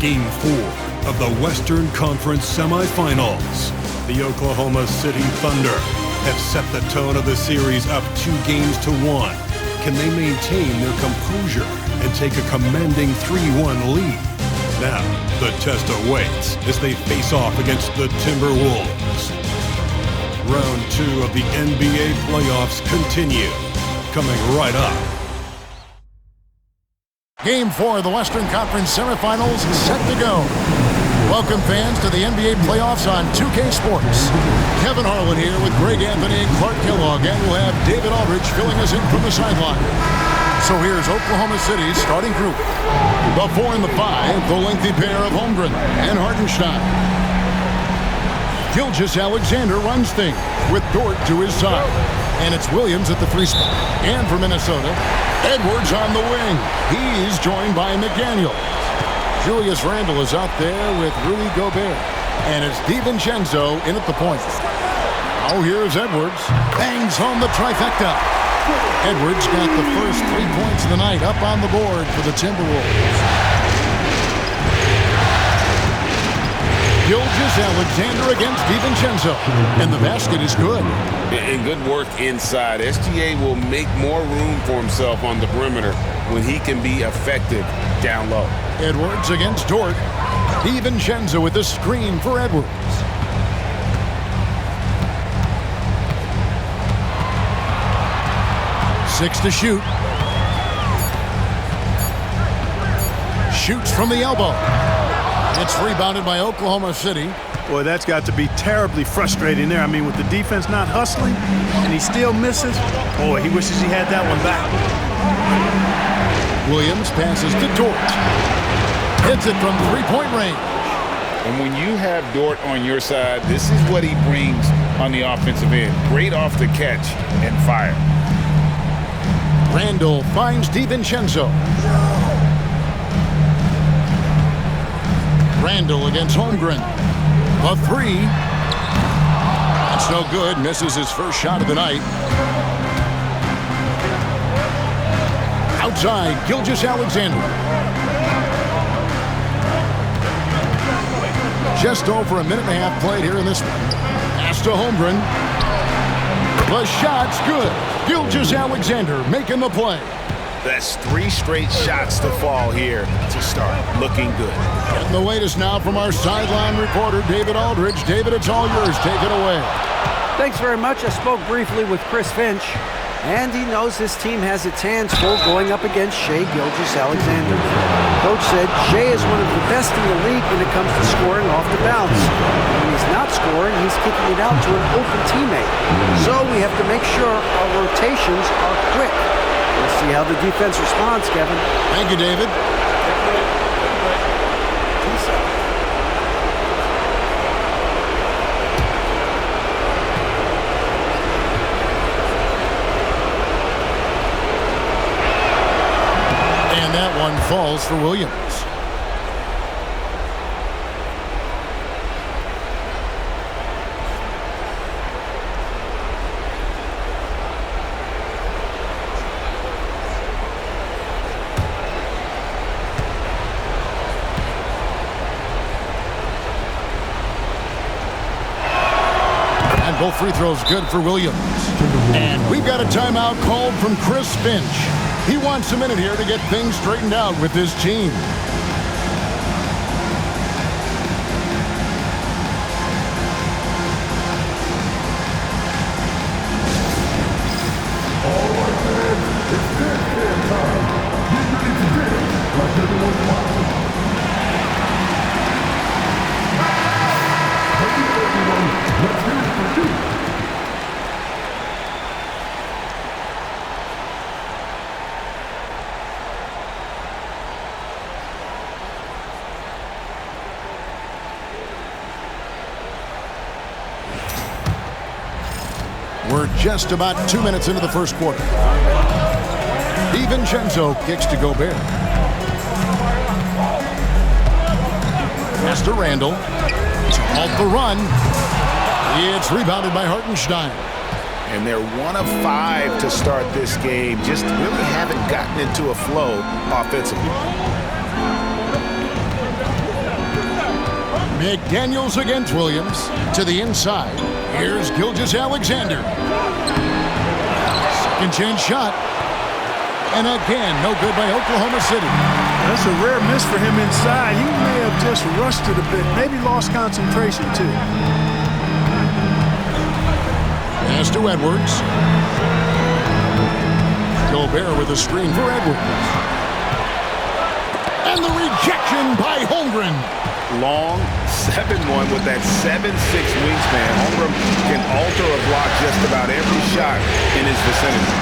Game 4 of the Western Conference Semifinals. The Oklahoma City Thunder have set the tone of the series up 2-1. Can they maintain their composure and take a commanding 3-1 lead? Now, the test awaits as they face off against the Timberwolves. Round 2 of the NBA playoffs continue. Coming right up. Game 4 of the Western Conference Semifinals is set to go. Welcome, fans, to the NBA playoffs on 2K Sports. Kevin Harlan here with Greg Anthony and Clark Kellogg, and we'll have David Aldridge filling us in from the sideline. So here's Oklahoma City's starting group. The 4 and the 5, the lengthy pair of Holmgren and Hartenstein. Gilgeous-Alexander runs things with Dort to his side. And it's Williams at the 3 spot. And for Minnesota, Edwards on the wing. He's joined by McDaniel. Julius Randle is out there with Rudy Gobert. And it's DiVincenzo in at the point. Now here's Edwards. Bangs home the trifecta. Edwards got the first 3 points of the night up on the board for the Timberwolves. Gilgeous-Alexander against DiVincenzo. And the basket is good. And good work inside. SGA will make more room for himself on the perimeter when he can be effective down low. Edwards against Dort. DiVincenzo with the screen for Edwards. Six to shoot. Shoots from the elbow. It's rebounded by Oklahoma City. Boy, that's got to be terribly frustrating there. I mean, with the defense not hustling and he still misses, boy, he wishes he had that one back. Williams passes to Dort. Hits it from three-point range. And when you have Dort on your side, this is what he brings on the offensive end. Great off the catch and fire. Randle finds DiVincenzo. Randle against Holmgren. A 3. That's no good. Misses his first shot of the night. Outside, Gilgeous-Alexander. Just over a minute and a half played here in this one. Pass to Holmgren. The shot's good. Gilgeous-Alexander making the play. That's 3 straight shots to fall here to start. Looking good. And the latest now from our sideline reporter, David Aldridge. David, it's all yours. Take it away. Thanks very much. I spoke briefly with Chris Finch, and he knows his team has its hands full going up against Shai Gilgeous-Alexander. Coach said Shai is one of the best in the league when it comes to scoring off the bounce. When he's not scoring, he's kicking it out to an open teammate. So we have to make sure our rotations are quick. We'll see how the defense responds, Kevin. Thank you, David. And that one falls for Williams. Both free throws good for Williams. And we've got a timeout called from Chris Finch. He wants a minute here to get things straightened out with his team. All right, fans, it's dance time. Get ready to dance like everyone's watching. Let's hear it for you. We're just about 2 minutes into the first quarter. DiVincenzo kicks to Gobert. Pass to Randle. To halt the run. It's rebounded by Hartenstein. And they're 1 of 5 to start this game. Just really haven't gotten into a flow offensively. McDaniels against Williams to the inside. Here's Gilgeous-Alexander. Second chance shot. And again, no good by Oklahoma City. That's a rare miss for him inside. He may have just rushed it a bit, maybe lost concentration too. Pass to Edwards. Gobert with a screen for Edwards. And the rejection by Holmgren. Long 7-1 with that 7'6" wingspan. Holmgren can alter a block just about every shot in his vicinity.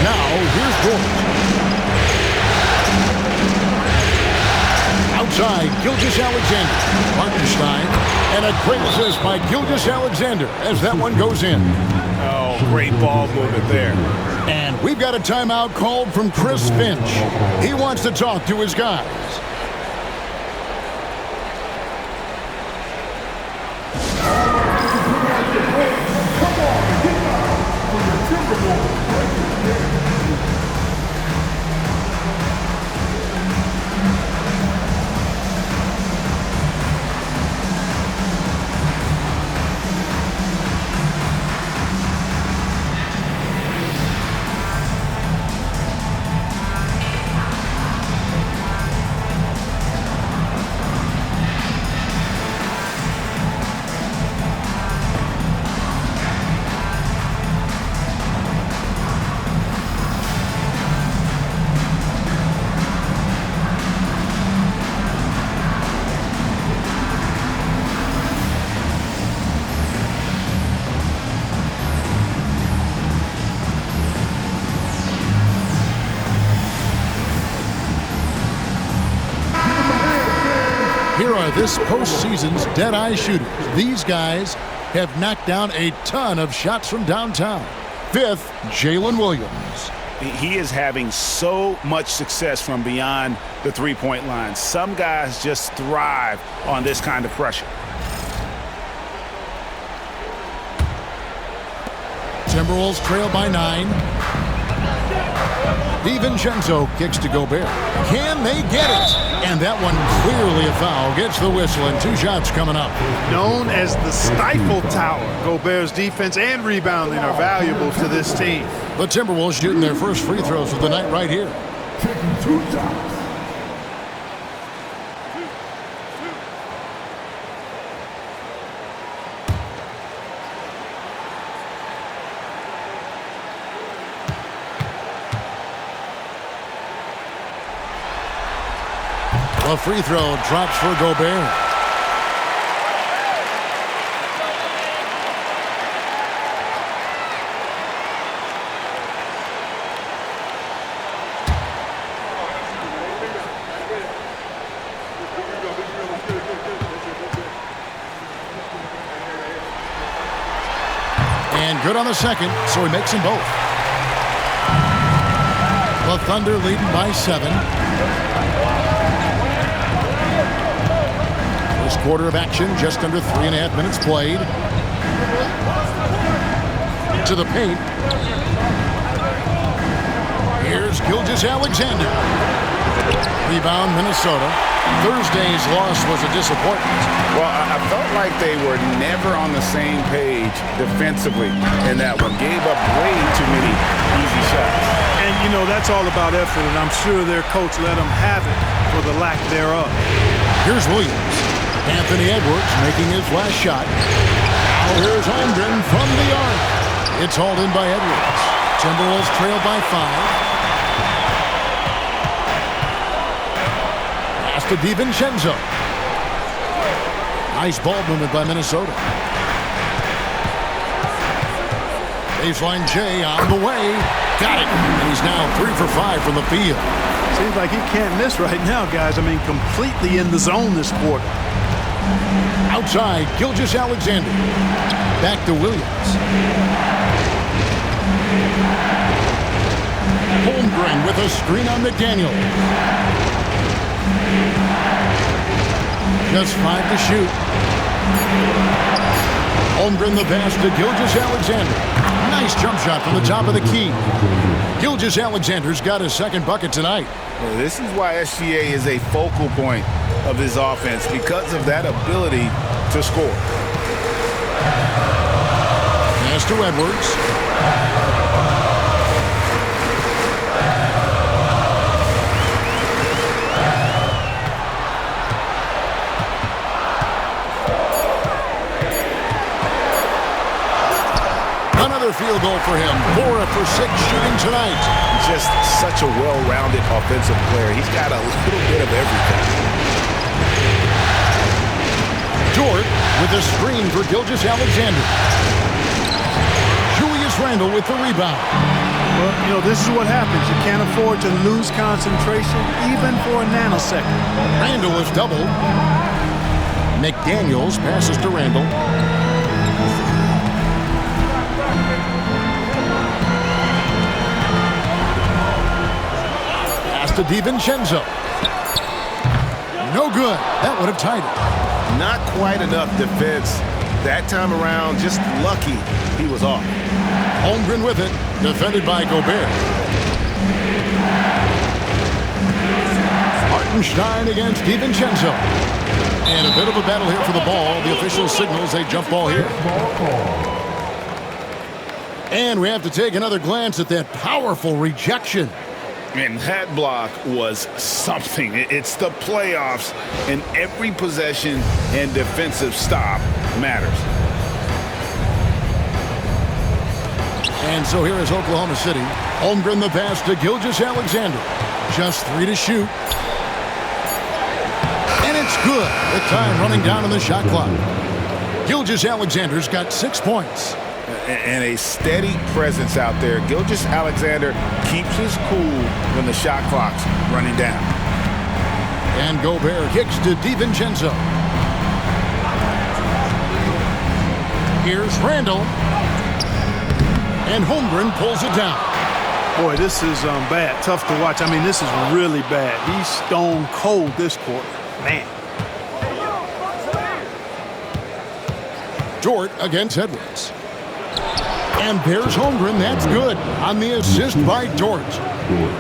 Now, here's Gordon. Outside, Gilgeous-Alexander. Hartenstein. And a great assist by Gilgeous-Alexander as that one goes in. Oh, great ball movement there. And we've got a timeout called from Chris Finch. He wants to talk to his guys. Here are this postseason's dead-eye shooters. These guys have knocked down a ton of shots from downtown. Fifth, Jalen Williams. He is having so much success from beyond the three-point line. Some guys just thrive on this kind of pressure. Timberwolves trail by 9. DiVincenzo kicks to Gobert. Can they get it? And that one clearly a foul. Gets the whistle and 2 shots coming up. Known as the Stifle Tower, Gobert's defense and rebounding are valuable to this team. The Timberwolves shooting their first free throws of the night right here. Taking 2 shots. A free throw drops for Gobert. And good on the second, so he makes them both. The Thunder leading by 7. First quarter of action, just under 3.5 minutes played. To the paint. Here's Gilgeous-Alexander. Rebound, Minnesota. Thursday's loss was a disappointment. Well, I felt like they were never on the same page defensively in that one. Gave up way too many easy shots. And, you know, that's all about effort, and I'm sure their coach let them have it for the lack thereof. Here's Williams. Anthony Edwards making his last shot. Now here's Holmgren from the arc. It's hauled in by Edwards. Timberwolves trail by 5. Pass to DiVincenzo. Nice ball movement by Minnesota. Baseline J on the way. Got it. And he's now 3 for 5 from the field. Seems like he can't miss right now, guys. I mean, completely in the zone this quarter. Outside, Gilgeous-Alexander. Back to Williams. Holmgren with a screen on McDaniel. Just 5 to shoot. Holmgren the pass to Gilgeous-Alexander. Nice jump shot from the top of the key. Gilgeous-Alexander's got his second bucket tonight. Well, this is why SGA is a focal point of his offense because of that ability to score. Pass to Edwards. Another field goal for him. 4 for 6 shooting tonight. Just such a well-rounded offensive player. He's got a little bit of everything. Dort with a screen for Gilgeous-Alexander. Julius Randle with the rebound. Well, you know, this is what happens. You can't afford to lose concentration even for a nanosecond. Randle is doubled. McDaniels passes to Randle. Pass to DiVincenzo. No good. That would have tied it. Not quite enough defense that time around. Just lucky he was off. Holmgren with it. Defended by Gobert. Hartenstein against DiVincenzo. And a bit of a battle here for the ball. The official signals a jump ball here. And we have to take another glance at that powerful rejection. And that block was something. It's the playoffs, and every possession and defensive stop matters. And so here is Oklahoma City. Holmgren the pass to Gilgeous-Alexander. Just 3 to shoot. And it's good. The time running down on the shot clock. Gilgeous-Alexander's got 6 points. And a steady presence out there. Gilgeous-Alexander keeps his cool when the shot clock's running down. And Gobert kicks to DiVincenzo. Here's Randle. And Holmgren pulls it down. Boy, this is bad. Tough to watch. I mean, this is really bad. He's stone cold this quarter. Man. Dort against Edwards. And there's Holmgren. That's good on the assist by Dort.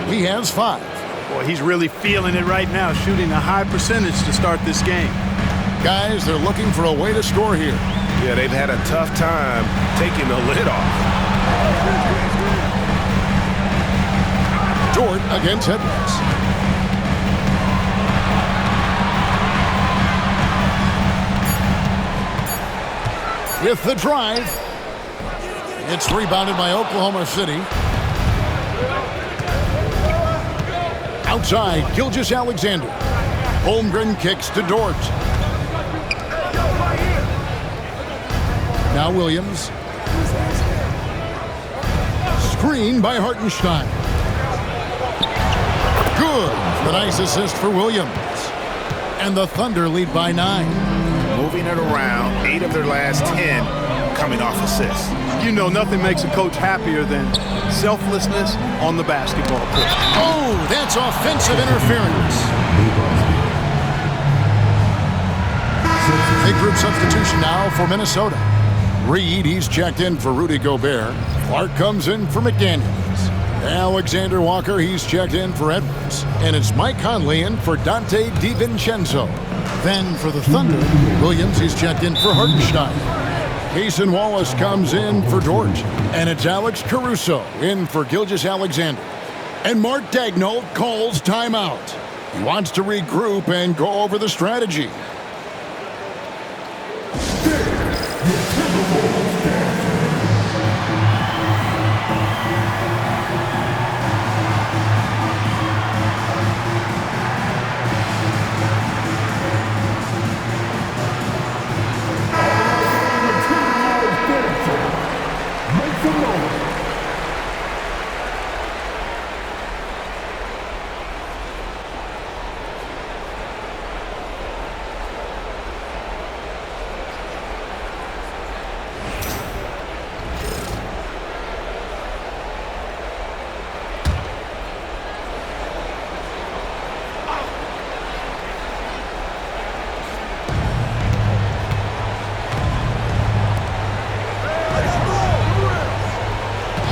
He has 5. Boy, he's really feeling it right now, shooting a high percentage to start this game. Guys, they're looking for a way to score here. Yeah, they've had a tough time taking the lid off. Dort against Edwards. With the drive. It's rebounded by Oklahoma City. Outside, Gilgeous-Alexander. Holmgren kicks to Dort. Now Williams. Screen by Hartenstein. Good. The nice assist for Williams. And the Thunder lead by 9. Moving it around, 8 of their last 10 coming off assists. You know, nothing makes a coach happier than selflessness on the basketball court. Oh, that's offensive interference. Big group substitution now for Minnesota. Reed, he's checked in for Rudy Gobert. Clark comes in for McDaniels. Alexander Walker, he's checked in for Edwards. And it's Mike Conley in for Dante DiVincenzo. Then for the Thunder, Williams, he's checked in for Hartenstein. Cason Wallace comes in for Dort. And it's Alex Caruso in for Gilgeous-Alexander. And Mark Daigneault calls timeout. He wants to regroup and go over the strategy.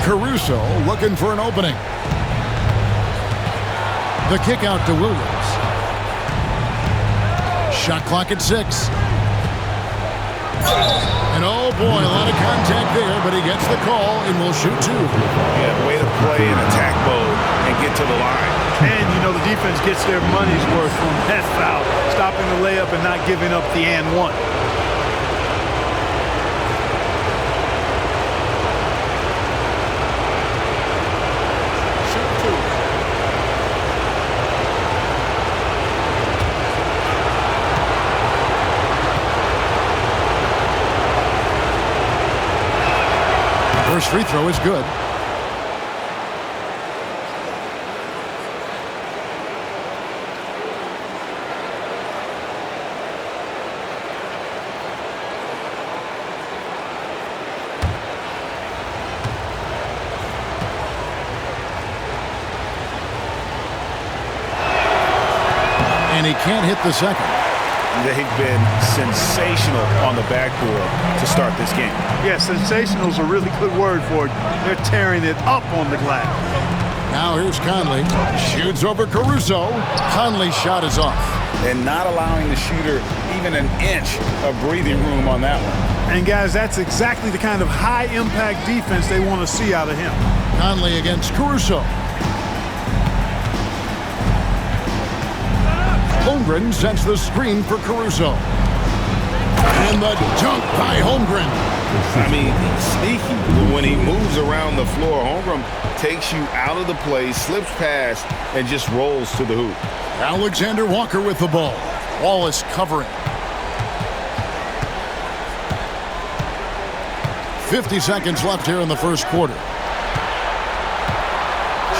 Caruso looking for an opening. The kick out to Williams. Shot clock at 6. And oh boy, a lot of contact there, but he gets the call and will shoot 2. Yeah, way to play in attack mode and get to the line. And, you know, the defense gets their money's worth from that foul, stopping the layup and not giving up the and one. First free throw is good. And he can't hit the second. They've been sensational on the backboard to start this game. Yeah, sensational is a really good word for it. They're tearing it up on the glass. Now here's Conley. Shoots over Caruso. Conley's shot is off. And not allowing the shooter even an inch of breathing room on that one. And, guys, that's exactly the kind of high-impact defense they want to see out of him. Conley against Caruso. Holmgren sets the screen for Caruso. And the dunk by Holmgren. I mean, he's sneaky. But when he moves around the floor, Holmgren takes you out of the play, slips past, and just rolls to the hoop. Alexander Walker with the ball. Wallace covering. 50 seconds left here in the first quarter.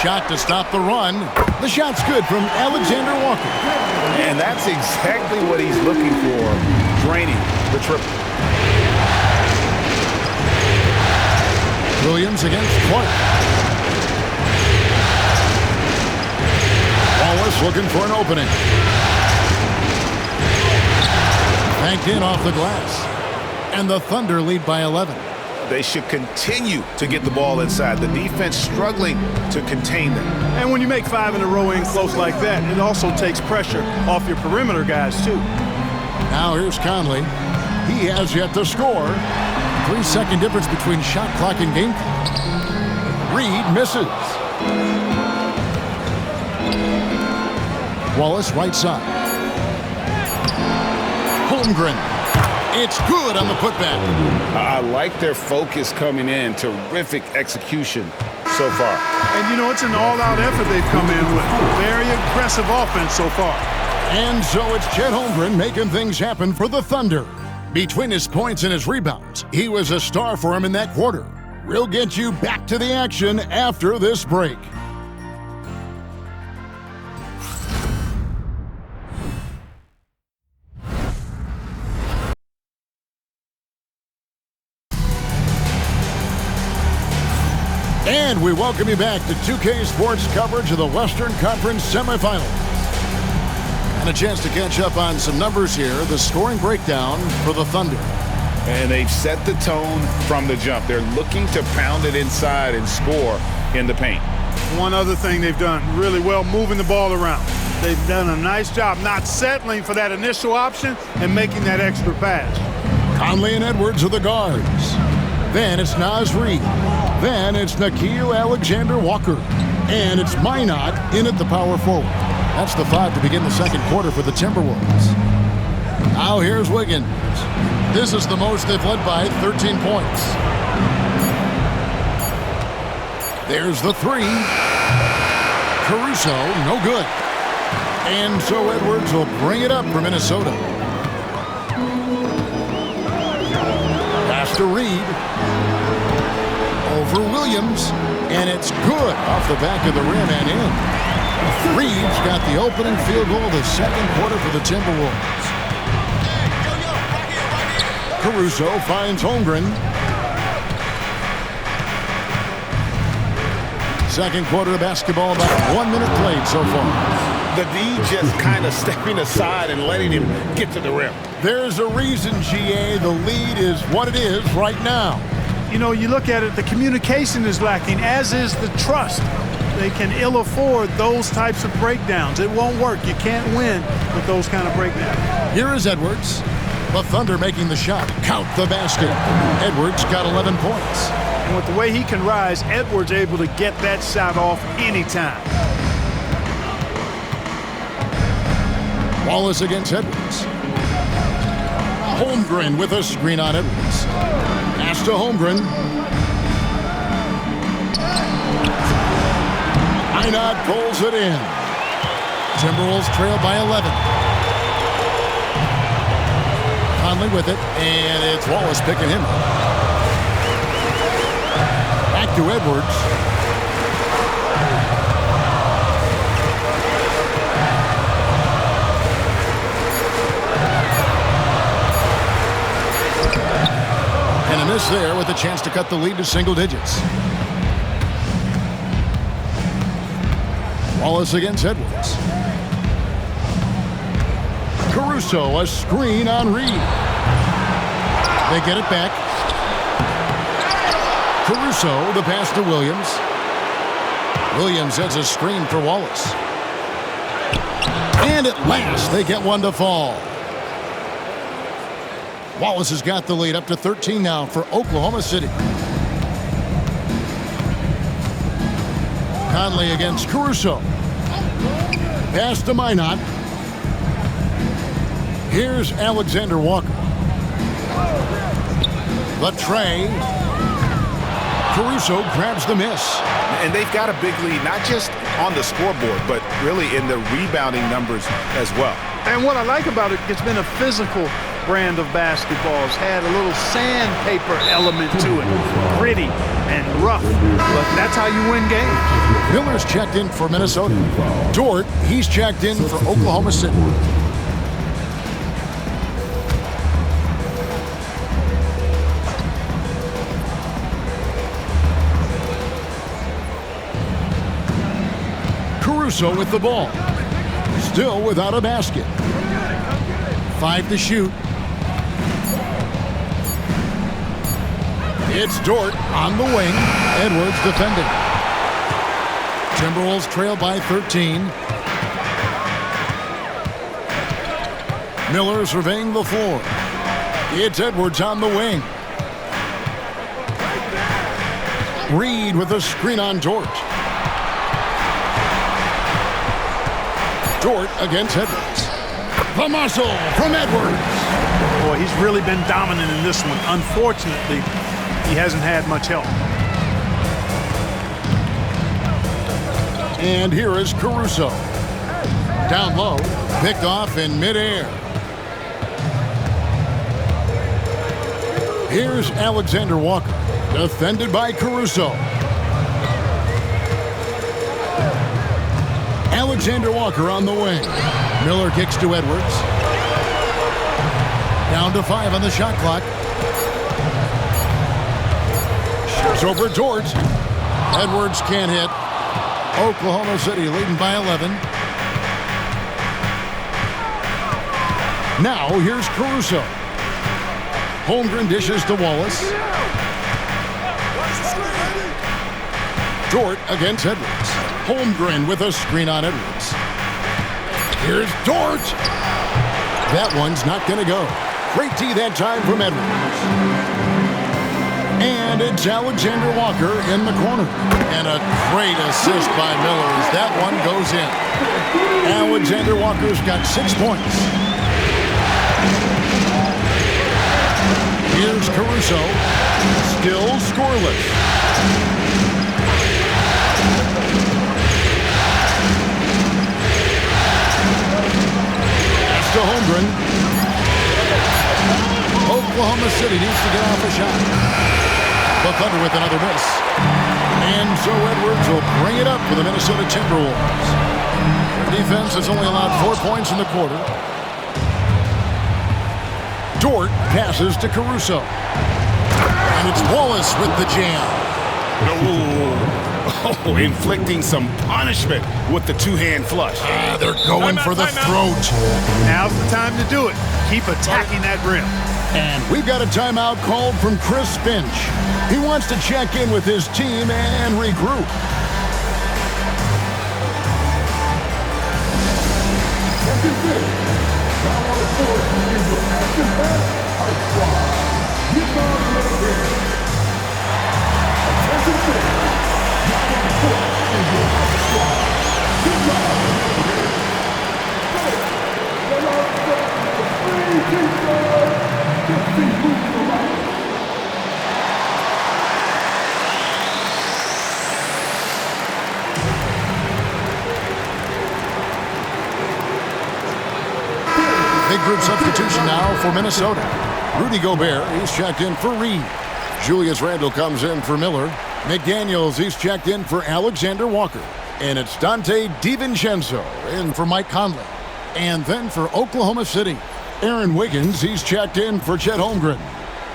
Shot to stop the run. The shot's good from Alexander Walker. And that's exactly what he's looking for, draining the triple. Williams against Clark. Wallace looking for an opening. Banked in off the glass. And the Thunder lead by 11. They should continue to get the ball inside. The defense struggling to contain them. And when you make 5 in a row in close like that, it also takes pressure off your perimeter guys, too. Now here's Conley. He has yet to score. 3-second difference between shot clock and game clock. Reed misses. Wallace right side. Holmgren. It's good on the putback. I like their focus coming in. Terrific execution so far. And, you know, it's an all-out effort they've come in with. Very aggressive offense so far. And so it's Chet Holmgren making things happen for the Thunder. Between his points and his rebounds, he was a star for him in that quarter. We'll get you back to the action after this break. And we welcome you back to 2K Sports coverage of the Western Conference Semifinals. And a chance to catch up on some numbers here. The scoring breakdown for the Thunder. And they've set the tone from the jump. They're looking to pound it inside and score in the paint. One other thing they've done really well, moving the ball around. They've done a nice job not settling for that initial option and making that extra pass. Conley and Edwards are the guards. Then it's Naz Reid. Then it's Nickeil Alexander-Walker. And it's Minot in at the power forward. That's the 5 to begin the second quarter for the Timberwolves. Now here's Wiggins. This is the most they've led by 13 points. There's the 3. Caruso, no good. And so Edwards will bring it up for Minnesota. Pass to Reed. Over Williams. And it's good off the back of the rim and in. Reed's got the opening field goal of the second quarter for the Timberwolves. Caruso finds Holmgren. Second quarter of basketball, about 1 minute played so far. The D just kind of stepping aside and letting him get to the rim. There's a reason, GA, the lead is what it is right now. You know, you look at it, the communication is lacking, as is the trust. they can ill afford those types of breakdowns. It won't work. You can't win with those kind of breakdowns. Here is Edwards. The Thunder making the shot. Count the basket. Edwards got 11 points. And with the way he can rise, Edwards able to get that shot off anytime. Wallace against Edwards. Holmgren with a screen on Edwards. Pass to Holmgren. Einot pulls it in. Timberwolves trail by 11. Conley with it, and it's Wallace picking him up. Back to Edwards. And a miss there with a chance to cut the lead to single digits. Wallace against Edwards. Caruso, a screen on Reed. They get it back. Caruso, the pass to Williams. Williams has a screen for Wallace. And at last, they get one to fall. Wallace has got the lead up to 13 now for Oklahoma City. Conley against Caruso. Pass to Minot. Here's Alexander Walker. The tray. Caruso grabs the miss. And they've got a big lead, not just on the scoreboard, but really in the rebounding numbers as well. And what I like about it, it's been a physical brand of basketball. It's had a little sandpaper element to it. Gritty and rough, but that's how you win games. Miller's checked in for Minnesota. Dort, he's checked in for Oklahoma City. Caruso with the ball. Still without a basket. 5 to shoot. It's Dort on the wing. Edwards defending. Timberwolves trail by 13. Miller surveying the floor. It's Edwards on the wing. Reed with a screen on Dort. Dort against Edwards. The muscle from Edwards. Boy, he's really been dominant in this one. Unfortunately, he hasn't had much help. And here is Caruso. Down low, picked off in midair. Here's Alexander Walker, defended by Caruso. Alexander Walker on the wing. Miller kicks to Edwards. Down to 5 on the shot clock. Shoots over Dort. Edwards can't hit. Oklahoma City leading by 11. Now here's Caruso. Holmgren dishes to Wallace. Dort against Edwards. Holmgren with a screen on Edwards. Here's Dort. That one's not going to go. Great tee that time from Edwards. And it's Alexander Walker in the corner. And a great assist by Miller as that one goes in. Alexander Walker's got 6 points. Here's Caruso. Still scoreless. To Holmgren. Oklahoma City needs to get off a shot. The Thunder with another miss. And so Edwards will bring it up for the Minnesota Timberwolves. Their defense has only allowed 4 points in the quarter. Dort passes to Caruso. And it's Wallace with the jam. Oh, inflicting some punishment with the two-hand flush. They're going for the throat. Now's the time to do it. Keep attacking that rim. And we've got a timeout called from Chris Finch. He wants to check in with his team and regroup. Big group substitution now for Minnesota. Rudy Gobert, he's checked in for Reed. Julius Randle comes in for Miller. McDaniels, he's checked in for Alexander Walker. And it's Dante DiVincenzo in for Mike Conley. And then for Oklahoma City, Aaron Wiggins, he's checked in for Chet Holmgren.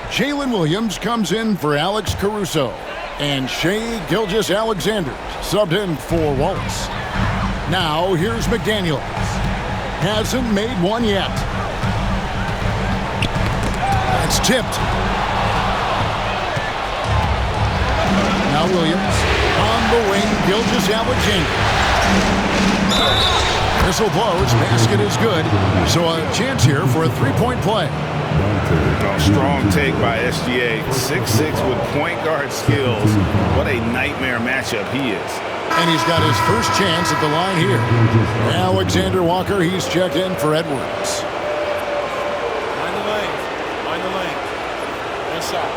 Jalen Williams comes in for Alex Caruso. And Shai Gilgeous-Alexander subbed in for Wallace. Now here's McDaniels. Hasn't made one yet. That's tipped. Now Williams on the wing, Gilgeous-Alexander. Whistle blows, basket is good. So a chance here for a three-point play. Oh, strong take by SGA. 6'6" with point guard skills. What a nightmare matchup he is. And he's got his first chance at the line here. Alexander Walker, he's checked in for Edwards. Mind the lane. Mind the lane. Nice shot.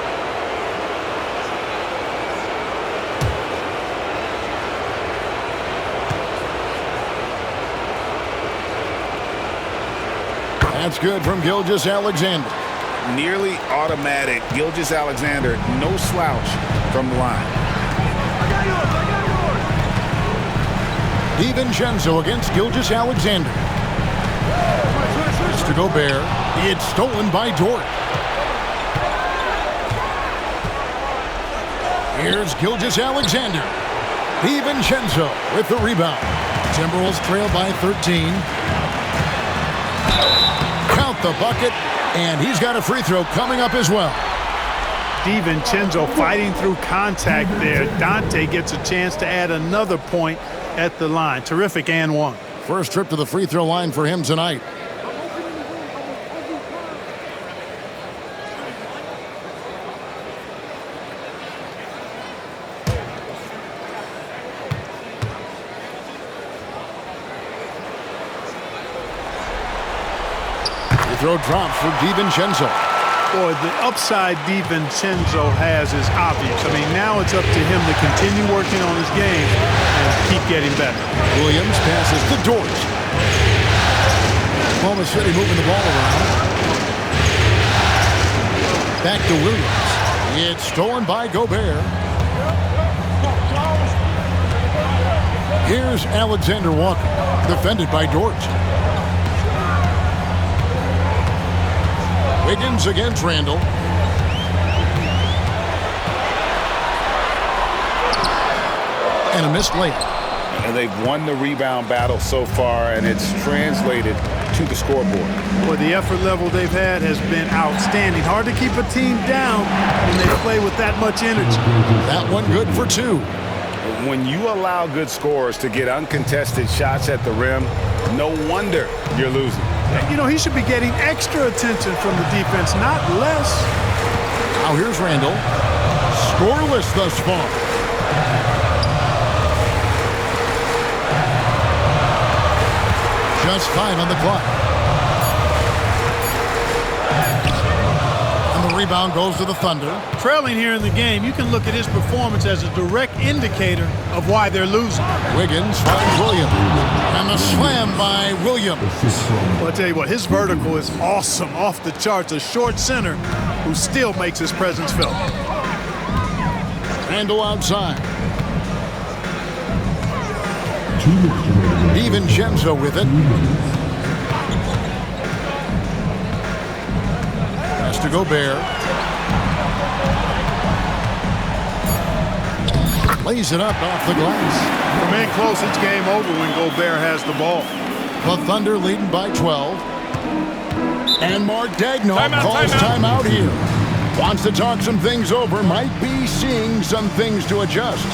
That's good from Gilgeous-Alexander. Nearly automatic. Gilgeous-Alexander, no slouch from the line. DiVincenzo against Gilgeous-Alexander. It's to Gobert. It's stolen by Dort. Here's Gilgeous-Alexander. DiVincenzo with the rebound. Timberwolves trail by 13. Count the bucket, and he's got a free throw coming up as well. DiVincenzo fighting through contact there. Dante gets a chance to add another point at the line. Terrific and one. First trip to the free throw line for him tonight. Free throw drops for DiVincenzo. Boy, the upside DiVincenzo has is obvious. I mean, now it's up to him to continue working on his game and keep getting better. Williams passes to Dort. Oklahoma City moving the ball around. Back to Williams. It's stolen by Gobert. Here's Alexander Walker, defended by Dort. Wiggins against Randle. And a missed layup. And they've won the rebound battle so far, and it's translated to the scoreboard. Boy, the effort level they've had has been outstanding. Hard to keep a team down when they play with that much energy. That one good for two. When you allow good scorers to get uncontested shots at the rim, no wonder you're losing. You know, he should be getting extra attention from the defense, not less. Now here's Randle. Scoreless thus far. Just 5 on the clock. And the rebound goes to the Thunder. Trailing here in the game, you can look at his performance as a direct indicator of why they're losing. Wiggins finds Williams. And the slam by Williams. Well, I tell you what, his vertical is awesome, off the charts. A short center who still makes his presence felt. Randle outside. DiVincenzo with it. Pass to Gobert. Lays it up off the glass. From in close, it's game over when Gobert has the ball. The Thunder leading by 12. And Mark Daigneault calls timeout here. Wants to talk some things over. Might be seeing some things to adjust.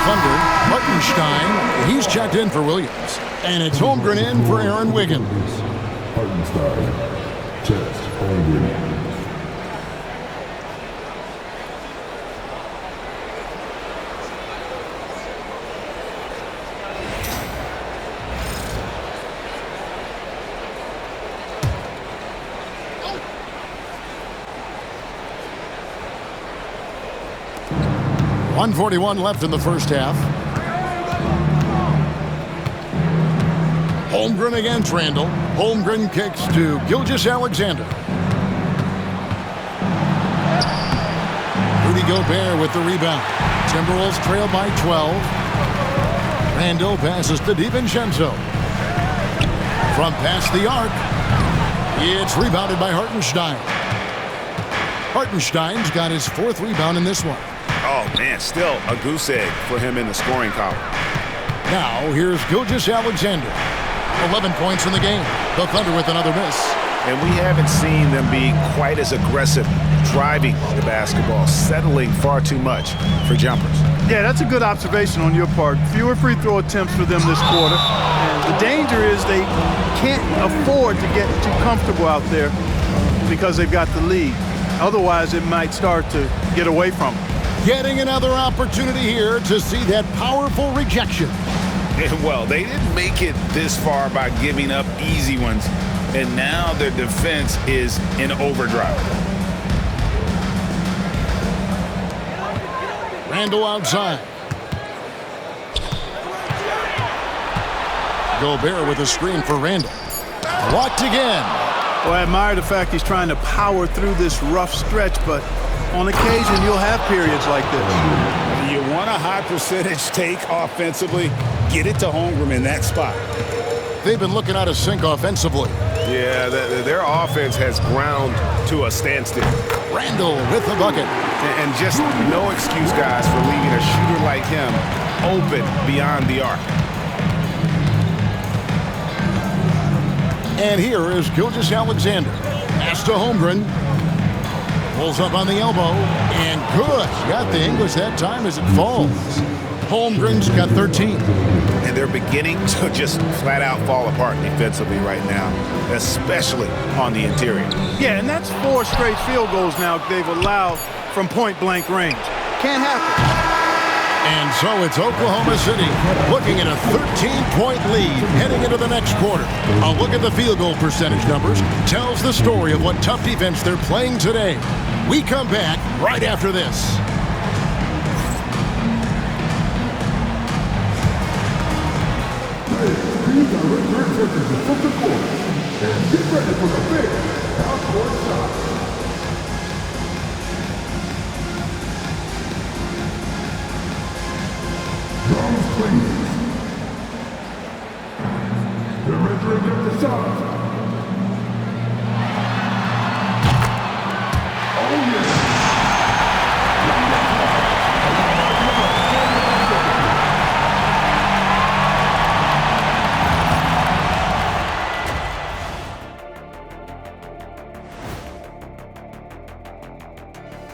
Thunder. Hartenstein, he's checked in for Williams. And it's Holmgren in for Aaron Wiggins. Hartenstein. Test. Holmgren. .141 left in the first half. Holmgren against Randall. Holmgren kicks to Gilgeous-Alexander. Rudy Gobert with the rebound. Timberwolves trail by 12. Randall passes to DiVincenzo. From past the arc, it's rebounded by Hartenstein. Hartenstein's got his 4th rebound in this one. Oh, man, still a goose egg for him in the scoring column. Now, here's Gilgeous-Alexander. 11 points in the game. The Thunder with another miss. And we haven't seen them be quite as aggressive driving the basketball, settling far too much for jumpers. Yeah, that's a good observation on your part. Fewer free throw attempts for them this quarter. And the danger is they can't afford to get too comfortable out there because they've got the lead. Otherwise, it might start to get away from them. Getting another opportunity here to see that powerful rejection. And, well, they didn't make it this far by giving up easy ones, and now their defense is in overdrive. Randall outside. Gobert with a screen for Randall. Blocked again. Well, I admire the fact he's trying to power through this rough stretch, but on occasion you'll have periods like this. You want a high percentage take offensively, get it to Holmgren in that spot. They've been looking out of sync offensively. Yeah, their offense has ground to a standstill. Randall with the bucket. And just no excuse, guys, for leaving a shooter like him open beyond the arc. And here is Gilgeous-Alexander. Pass to Holmgren. Pulls up on the elbow. And good. Got the English that time as it falls. Holmgren's got 13. And they're beginning to just flat out fall apart defensively right now, especially on the interior. Yeah, and that's 4 straight field goals now they've allowed from point-blank range. Can't happen. And so it's Oklahoma City looking at a 13-point lead heading into the next quarter. A look at the field goal percentage numbers tells the story of what tough defense they're playing today. We come back right after this. These are return seconds from the court. And get ready for the big half-court shot. Drums, please. They're entering at the shot. Oh, yeah.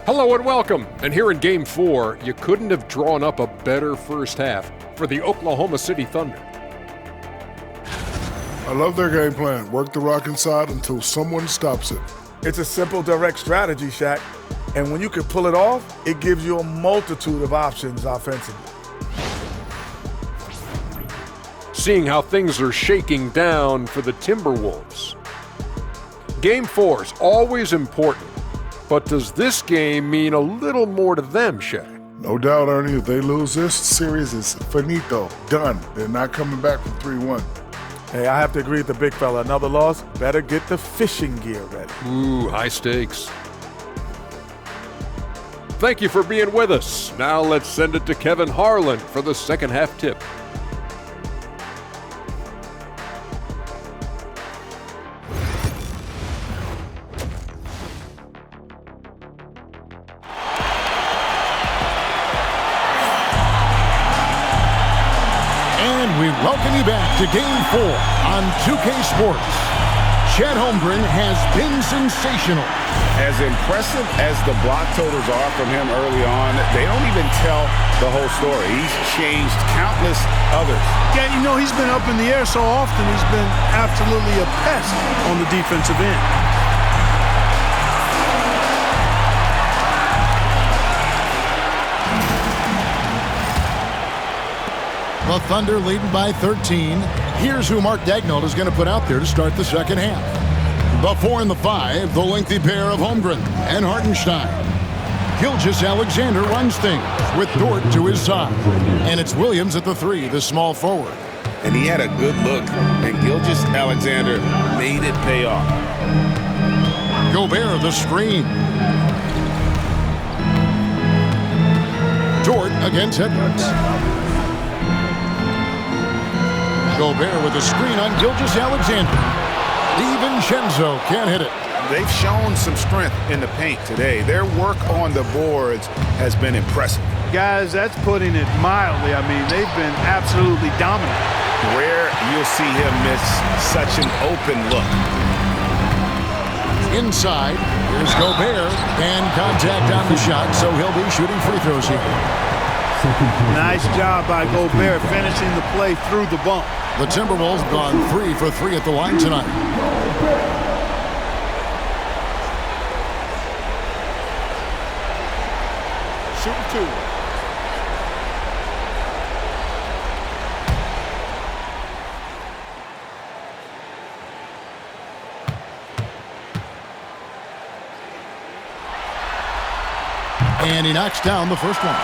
Hello and welcome. And here in Game 4, you couldn't have drawn up a better first half for the Oklahoma City Thunder. I love their game plan. Work the rock inside until someone stops it. It's a simple, direct strategy, Shaq. And when you can pull it off, it gives you a multitude of options offensively. Seeing how things are shaking down for the Timberwolves. Game 4 is always important. But does this game mean a little more to them, Shaq? No doubt, Ernie. If they lose this series, it's finito. Done. They're not coming back from 3-1. Hey, I have to agree with the big fella. Another loss, better get the fishing gear ready. Ooh, high stakes. Thank you for being with us. Now let's send it to Kevin Harlan for the second half tip. We welcome you back to Game 4 on 2K Sports. Chet Holmgren has been sensational. As impressive as the block totals are from him early on, they don't even tell the whole story. He's changed countless others. Yeah, you know, he's been up in the air so often, he's been absolutely a pest on the defensive end. The Thunder leading by 13. Here's who Mark Daigneault is going to put out there to start the second half. The 4 and the 5, the lengthy pair of Holmgren and Hartenstein. Gilgeous-Alexander runs things with Dort to his side. And it's Williams at the 3, the small forward. And he had a good look, and Gilgeous-Alexander made it pay off. Gobert the screen. Dort against Edwards. Gobert with a screen on Gilgeous-Alexander. DiVincenzo can't hit it. They've shown some strength in the paint today. Their work on the boards has been impressive. Guys, that's putting it mildly. I mean, they've been absolutely dominant. Rare you'll see him miss such an open look. Inside, here's Gobert, and contact on the shot, so he'll be shooting free throws here. Nice job by Gobert finishing the play through the bump. The Timberwolves gone 3 for 3 at the line tonight. Shooting 2. And he knocks down the first one.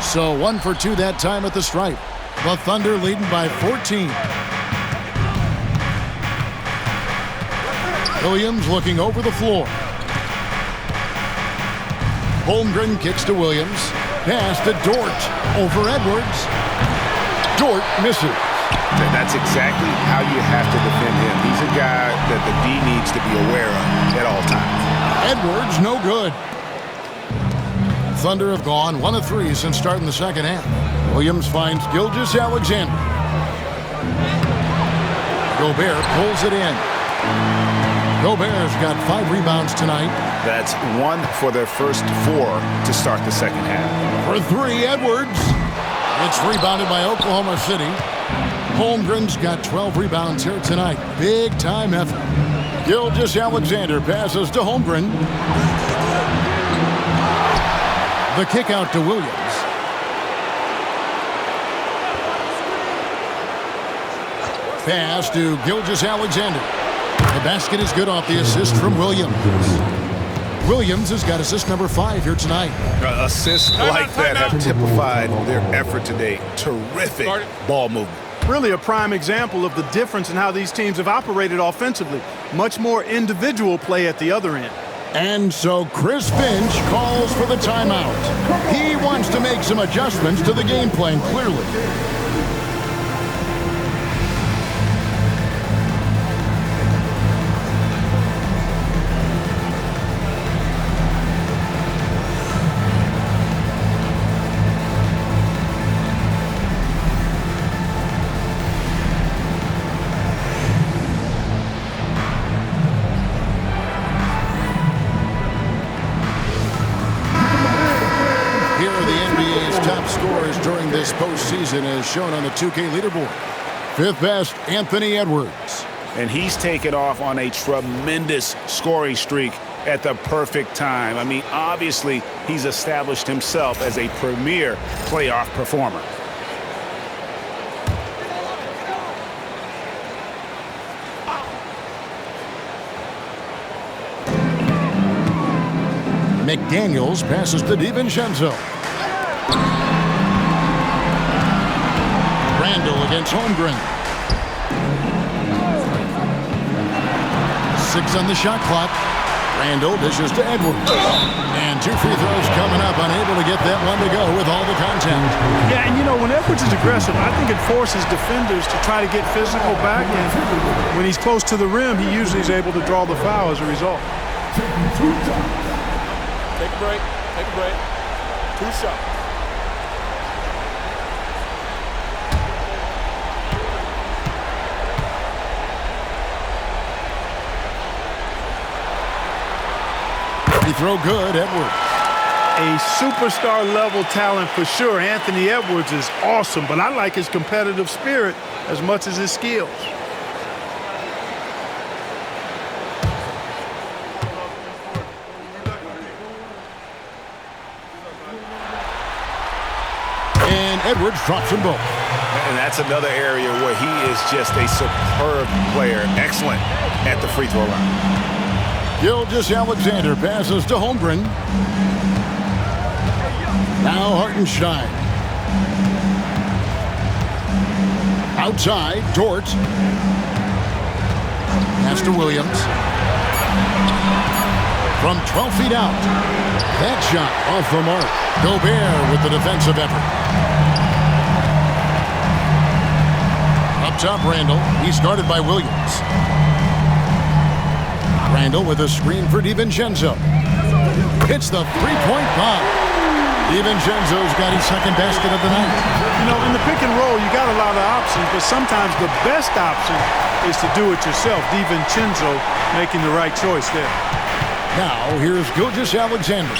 So 1 for 2 that time at the stripe. The Thunder leading by 14. Williams looking over the floor. Holmgren kicks to Williams. Pass to Dort. Over Edwards. Dort misses. That's exactly how you have to defend him. He's a guy that the D needs to be aware of at all times. Edwards, no good. Thunder have gone 1 of 3 since starting the second half. Williams finds Gilgeous-Alexander. Gobert pulls it in. Gobert's got 5 rebounds tonight. That's 1 for their first 4 to start the second half. For 3, Edwards. It's rebounded by Oklahoma City. Holmgren's got 12 rebounds here tonight. Big time effort. Gilgeous-Alexander passes to Holmgren. The kick out to Williams. Pass to Gilgeous-Alexander. The basket is good off the assist from Williams. Williams has got assist number 5 here tonight. Assists like that have typified their effort today. Terrific ball movement. Really a prime example of the difference in how these teams have operated offensively. Much more individual play at the other end. And so Chris Finch calls for the timeout. He wants to make some adjustments to the game plan, clearly. Postseason as shown on the 2K leaderboard. 5th best, Anthony Edwards. And he's taken off on a tremendous scoring streak at the perfect time. I mean, obviously, he's established himself as a premier playoff performer. McDaniels passes to DiVincenzo. Randall against Holmgren. 6 on the shot clock. Randall dishes to Edwards. And 2 free throws coming up, unable to get that one to go with all the contact. Yeah, and you know, when Edwards is aggressive. I think it forces defenders to try to get physical back, and when he's close to the rim, he usually is able to draw the foul as a result. Take a break. Take a break. 2 shots. Free throw good, Edwards. A superstar level talent for sure. Anthony Edwards is awesome, but I like his competitive spirit as much as his skills. And Edwards drops them both. And that's another area where he is just a superb player. Excellent at the free throw line. Gilgeous-Alexander passes to Holmgren. Now Hartenstein. Outside, Dort. Pass to Williams. From 12 feet out. That shot off the mark. Gobert with the defensive effort. Up top, Randall. He's guarded by Williams. Randall with a screen for DiVincenzo. Hits the three-point bomb. DiVincenzo's got his second basket of the night. You know, in the pick and roll, you got a lot of options, but sometimes the best option is to do it yourself. DiVincenzo making the right choice there. Now, here's Gilgeous-Alexander.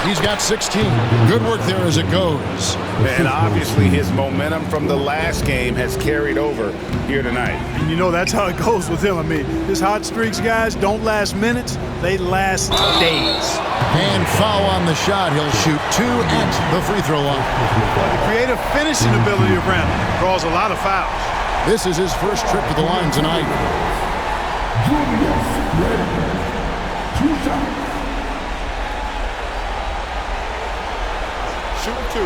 He's got 16. Good work there as it goes. And obviously his momentum from the last game has carried over here tonight. And you know, that's how it goes with him. I mean, his hot streaks, guys, don't last minutes. They last days. And foul on the shot. He'll shoot 2 at the free throw line. The creative finishing ability of Randall draws a lot of fouls. This is his first trip to the line tonight. Julius Randle. 2 shots. Shooting 2.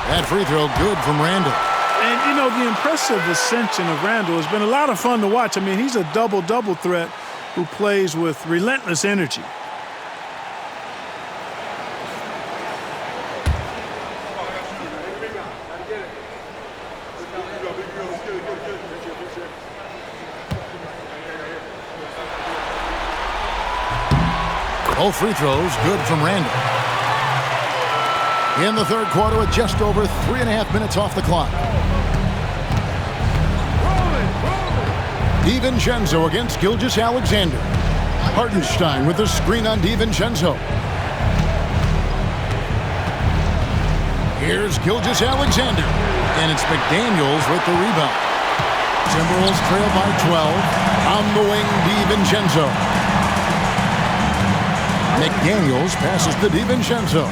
That free throw good from Randall. And, you know, the impressive ascension of Randall has been a lot of fun to watch. I mean, he's a double-double threat who plays with relentless energy. Both free throws good from Randall. In the third quarter with just over 3.5 minutes off the clock. DiVincenzo against Gilgeous-Alexander. Hartenstein with the screen on DiVincenzo. Here's Gilgeous-Alexander. And it's McDaniels with the rebound. Timberwolves trail by 12. On the wing, DiVincenzo. McDaniels passes to DiVincenzo.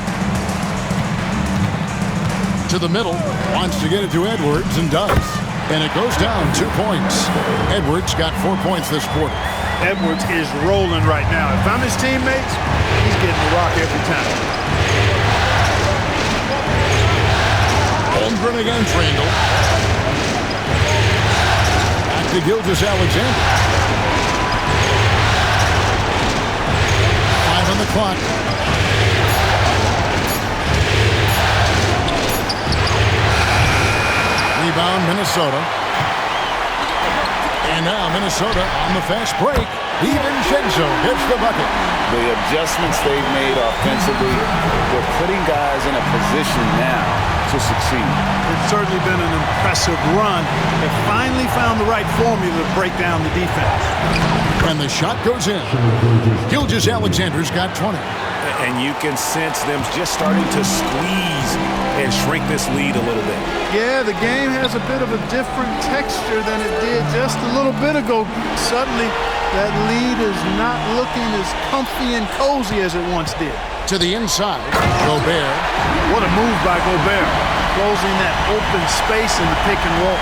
To the middle, wants to get it to Edwards and does. And it goes down 2 points. Edwards got 4 points this quarter. Edwards is rolling right now. If I'm his teammates, he's getting the rock every time. Holmgren against Randall. Back to Gilgeous-Alexander. 5 on the clock. Rebound, Minnesota. And now Minnesota on the fast break. DiVincenzo hits the bucket. The adjustments they've made offensively, they're putting guys in a position now to succeed. It's certainly been an impressive run. They finally found the right formula to break down the defense. And the shot goes in. Gilgeous-Alexander's got 20. And you can sense them just starting to squeeze and shrink this lead a little bit. Yeah, the game has a bit of a different texture than it did just a little bit ago. Suddenly, that lead is not looking as comfy and cozy as it once did. To the inside, Gobert. What a move by Gobert, closing that open space in the pick and roll.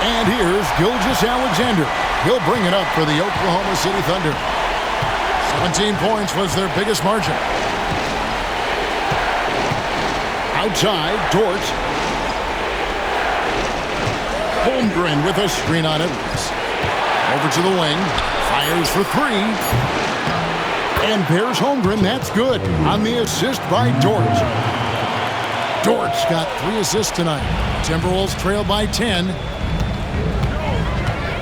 And here's Gilgeous-Alexander. He'll bring it up for the Oklahoma City Thunder. 17 points was their biggest margin. Outside, Dort. Holmgren with a screen on Edwards. Over to the wing. Fires for three. And Bears Holmgren, that's good. On the assist by Dort. Dort's got 3 assists tonight. Timberwolves trail by 10.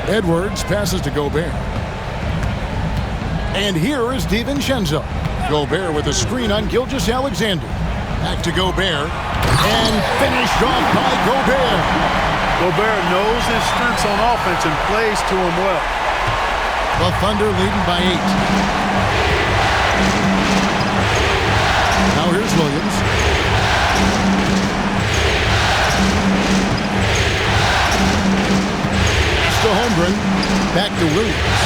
Edwards passes to Gobert. And here is DiVincenzo. Gobert with a screen on Gilgeous-Alexander. Back to Gobert. And finished off by Gobert. Gobert knows his strengths on offense and plays to him well. The Thunder leading by 8. Now here's Williams. To Holmgren. Back to Williams.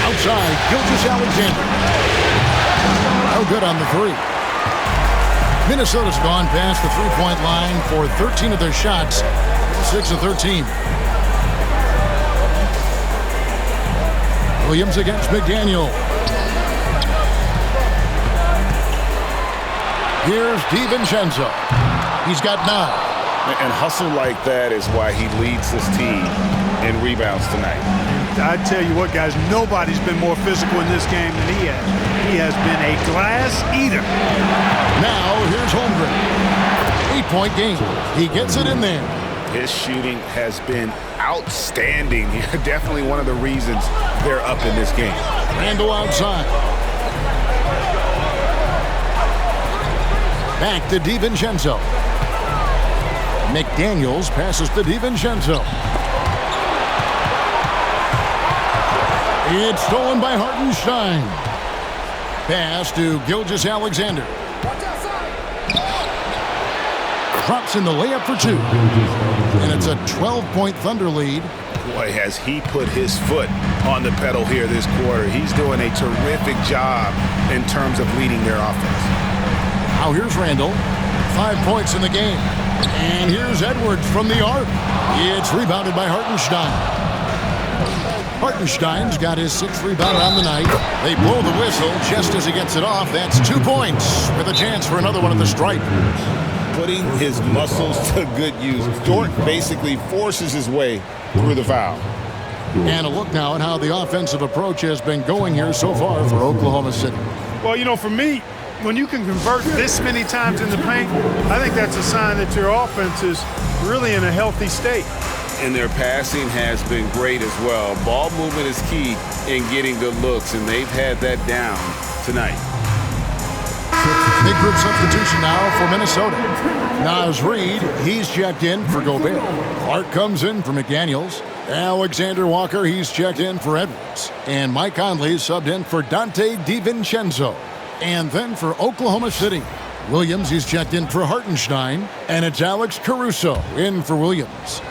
Outside, Gilgeous-Alexander. No good on the three. Minnesota's gone past the three-point line for 13 of their shots, 6 of 13. Williams against McDaniel. Here's DiVincenzo. He's got 9. And hustle like that is why he leads his team in rebounds tonight. I tell you what, guys, nobody's been more physical in this game than he has. He has been a glass eater. Now, here's Holmgren. 8-point game. He gets it in there. His shooting has been outstanding. Definitely one of the reasons they're up in this game. Randall outside. Back to DiVincenzo. McDaniels passes to DiVincenzo. It's stolen by Hartenstein. Pass to Gilgeous-Alexander. Drops in the layup for 2. And it's a 12-point Thunder lead. Boy, has he put his foot on the pedal here this quarter. He's doing a terrific job in terms of leading their offense. Now here's Randall. 5 points in the game. And here's Edwards from the arc. It's rebounded by Hartenstein. Hartenstein's got his 6th rebound on the night. They blow the whistle just as he gets it off. That's 2 points with a chance for another one at the stripe. Putting his muscles to good use. Dort basically forces his way through the foul. And a look now at how the offensive approach has been going here so far for Oklahoma City. Well, you know, for me, when you can convert this many times in the paint, I think that's a sign that your offense is really in a healthy state. And their passing has been great as well. Ball movement is key in getting good looks, and they've had that down tonight. Big group substitution now for Minnesota. Naz Reid, he's checked in for Gobert. Clark comes in for McDaniels. Alexander Walker, he's checked in for Edwards. And Mike Conley subbed in for Dante DiVincenzo. And then for Oklahoma City, Williams, he's checked in for Hartenstein. And it's Alex Caruso in for Williams.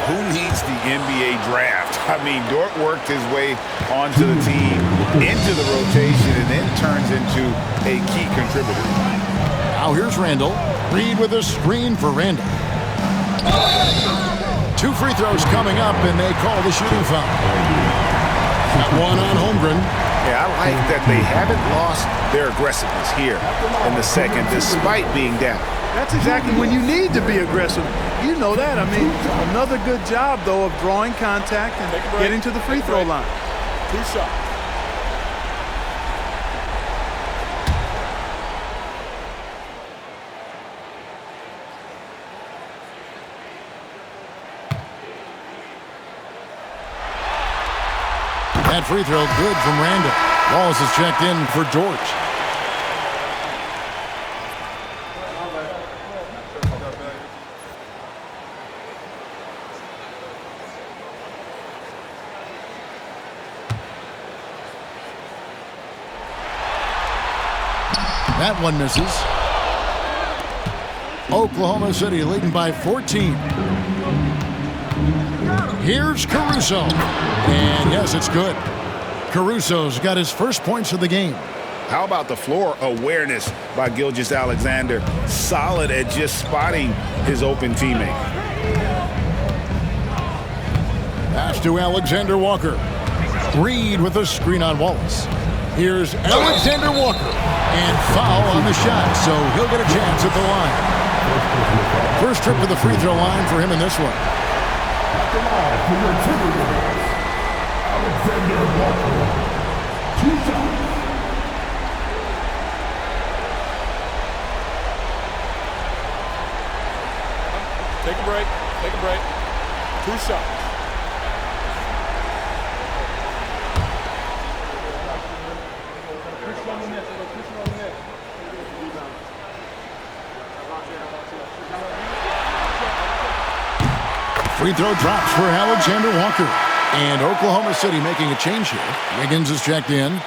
Who needs the NBA draft? I mean, Dort worked his way onto the team, into the rotation, and then turns into a key contributor. Now here's Randall. Reid with a screen for Randall. 2 free throws coming up, and they call the shooting foul. Got one on Holmgren. Yeah, I like that they haven't lost their aggressiveness here in the second, despite being down. That's exactly when you need to be aggressive. You know that. I mean, another good job, though, of drawing contact and getting to the free throw line. 2 shots. That free throw good from Randall. Wallace is checked in for George. That one misses. Oklahoma City leading by 14. Here's Caruso. And yes, it's good. Caruso's got his first points of the game. How about the floor awareness by Gilgeous-Alexander? Solid at just spotting his open teammate. Pass to Alexander Walker. Reed with a screen on Wallace. Here's Alexander Walker. And foul on the shot, so he'll get a chance at the line. First trip to the free throw line for him in this one. Alexander Walker. 2 shots. Take a break. Take a break. 2 shots. Free throw drops for Alexander Walker. And Oklahoma City making a change here. Wiggins is checked in.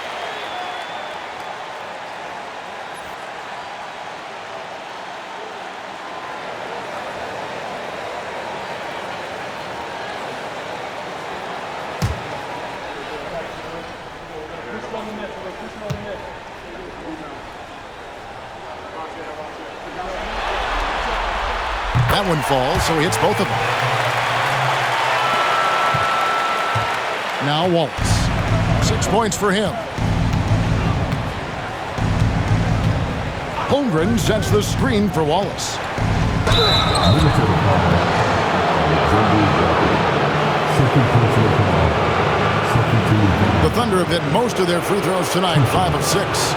That one falls, so he hits both of them. Now Wallace. 6 points for him. Holmgren sets the screen for Wallace. The Thunder have hit most of their free throws tonight, 5 of 6.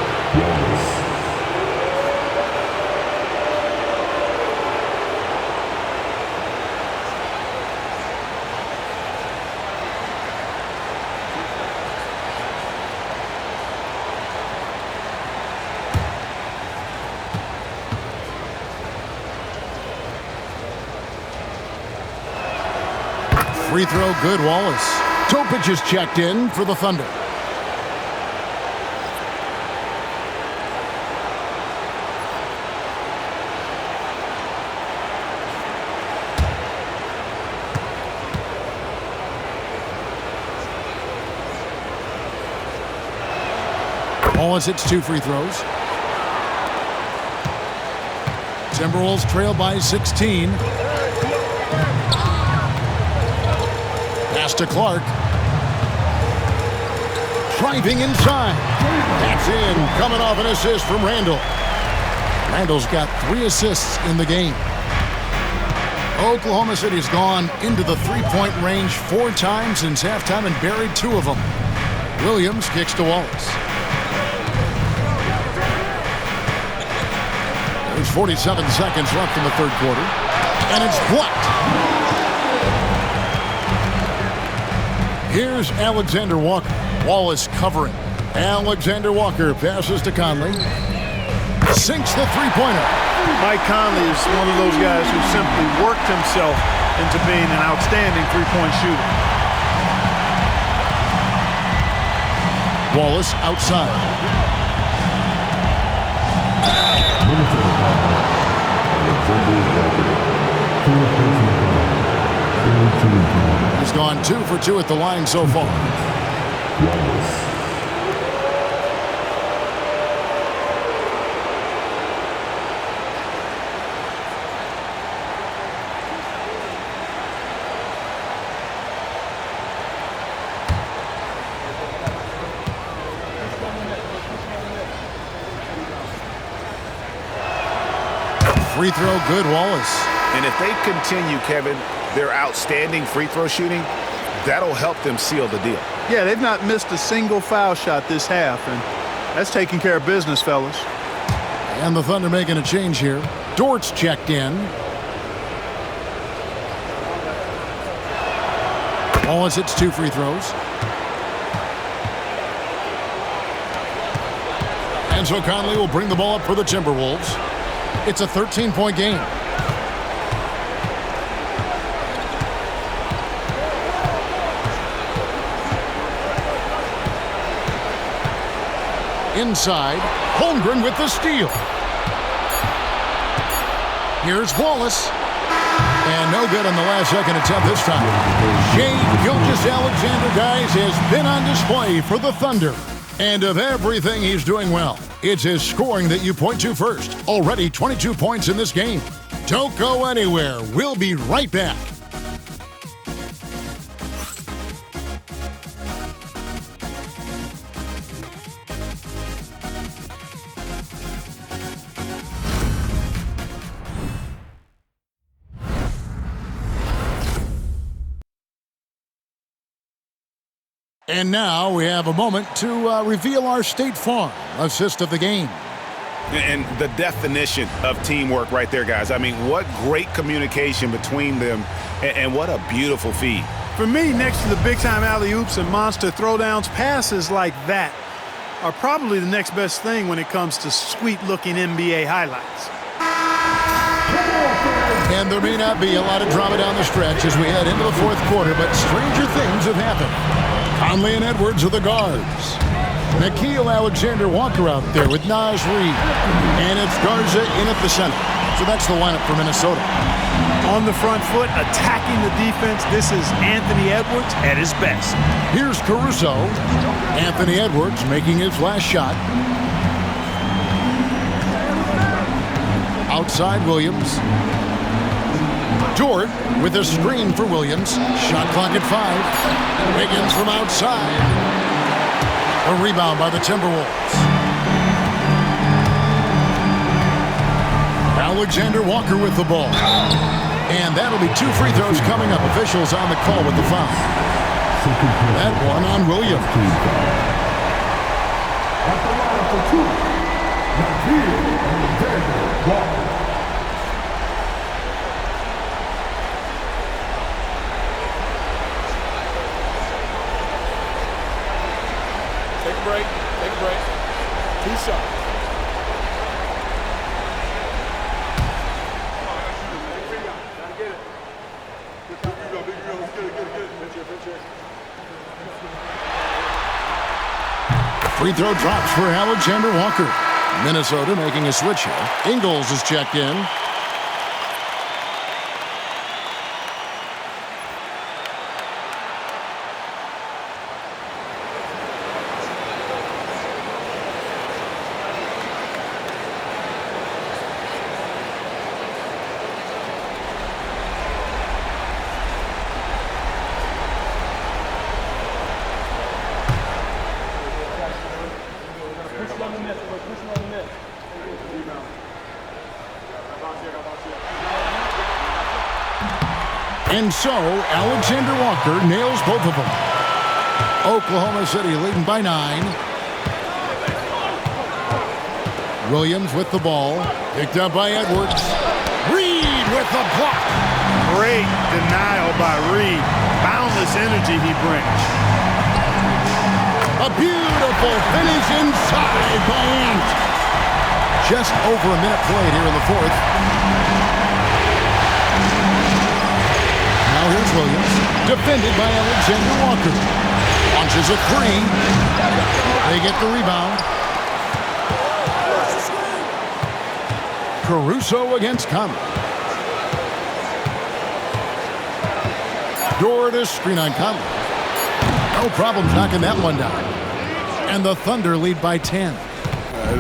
Free throw good, Wallace. Topic is checked in for the Thunder. Wallace hits 2 free throws. Timberwolves trail by 16. Pass to Clark. Driving inside. That's in. Coming off an assist from Randall. Randall's got 3 assists in the game. Oklahoma City's gone into the three-point range 4 times since halftime and buried 2 of them. Williams kicks to Wallace. There's 47 seconds left in the third quarter. And it's blocked. Here's Alexander Walker. Wallace covering. Alexander Walker passes to Conley. Sinks the three-pointer. Mike Conley is one of those guys who simply worked himself into being an outstanding three-point shooter. Wallace outside. He's gone 2 for 2 at the line so far. Free throw good, Wallace. And if they continue, Kevin, their outstanding free throw shooting, that'll help them seal the deal. Yeah, they've not missed a single foul shot this half, and that's taking care of business, fellas. And the Thunder making a change here. Dort's checked in. Wallace hits 2 free throws. And so Conley will bring the ball up for the Timberwolves. It's a 13-point game. Inside, Holmgren with the steal. Here's Wallace. And no good on the last second attempt this time. Shai Gilgeous-Alexander, guys, has been on display for the Thunder. And of everything he's doing well, it's his scoring that you point to first. Already 22 points in this game. Don't go anywhere. We'll be right back. And now we have a moment to reveal our State Farm assist of the game. And the definition of teamwork right there, guys. I mean, what great communication between them, and what a beautiful feed. For me, next to the big-time alley-oops and monster throwdowns, passes like that are probably the next best thing when it comes to sweet-looking NBA highlights. And there may not be a lot of drama down the stretch as we head into the fourth quarter, but stranger things have happened. Conley and Edwards are the guards. Nickeil Alexander-Walker out there with Naz Reid. And it's Garza in at the center. So that's the lineup for Minnesota. On the front foot, attacking the defense, this is Anthony Edwards at his best. Here's Caruso. Anthony Edwards making his last shot. Outside Williams. Dort with a screen for Williams. Shot clock at 5. Wiggins from outside. A rebound by the Timberwolves. Alexander Walker with the ball. And that'll be 2 free throws coming up. Officials on the call with the foul. That one on Williams. At the line for 2, Nickeil Alexander-Walker. Take a break. Take a break. 2 shots. Free throw drops for Alexander Walker. Minnesota making a switch here. Ingles is checked in. And so, Alexander Walker nails both of them. Oklahoma City leading by 9. Williams with the ball. Picked up by Edwards. Reid with the block. Great denial by Reid. Boundless energy he brings. A beautiful finish inside by Ant. Just over a minute played here in the fourth. Now here's Williams, defended by Alexander Walker. Launches a 3. They get the rebound. Caruso against Conley. Dort is screen on Conley. No problems knocking that one down. And the Thunder lead by 10.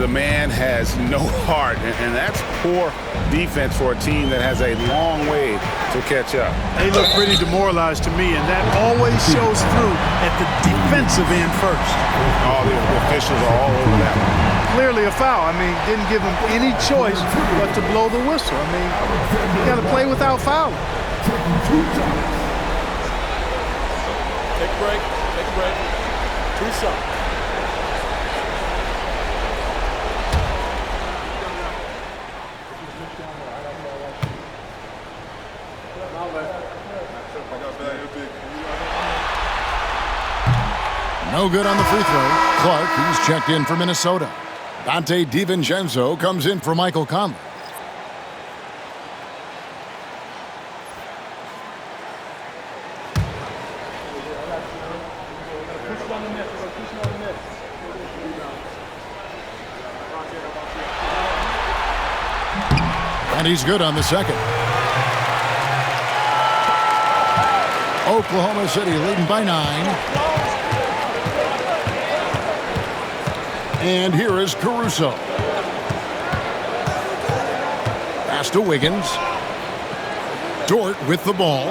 The man has no heart, and that's poor defense for a team that has a long way to catch up. They look pretty demoralized to me, and that always shows through at the defensive end first. All the officials are all over that one. Clearly a foul. I mean, didn't give them any choice but to blow the whistle. I mean, you got to play without fouling. Take a break. Take a break. 2 shots. No good on the free throw. Clark, he's checked in for Minnesota. Dante DiVincenzo comes in for Michael Conley. And he's good on the second. Oklahoma City leading by 9. And here is Caruso. Pass to Wiggins. Dort with the ball.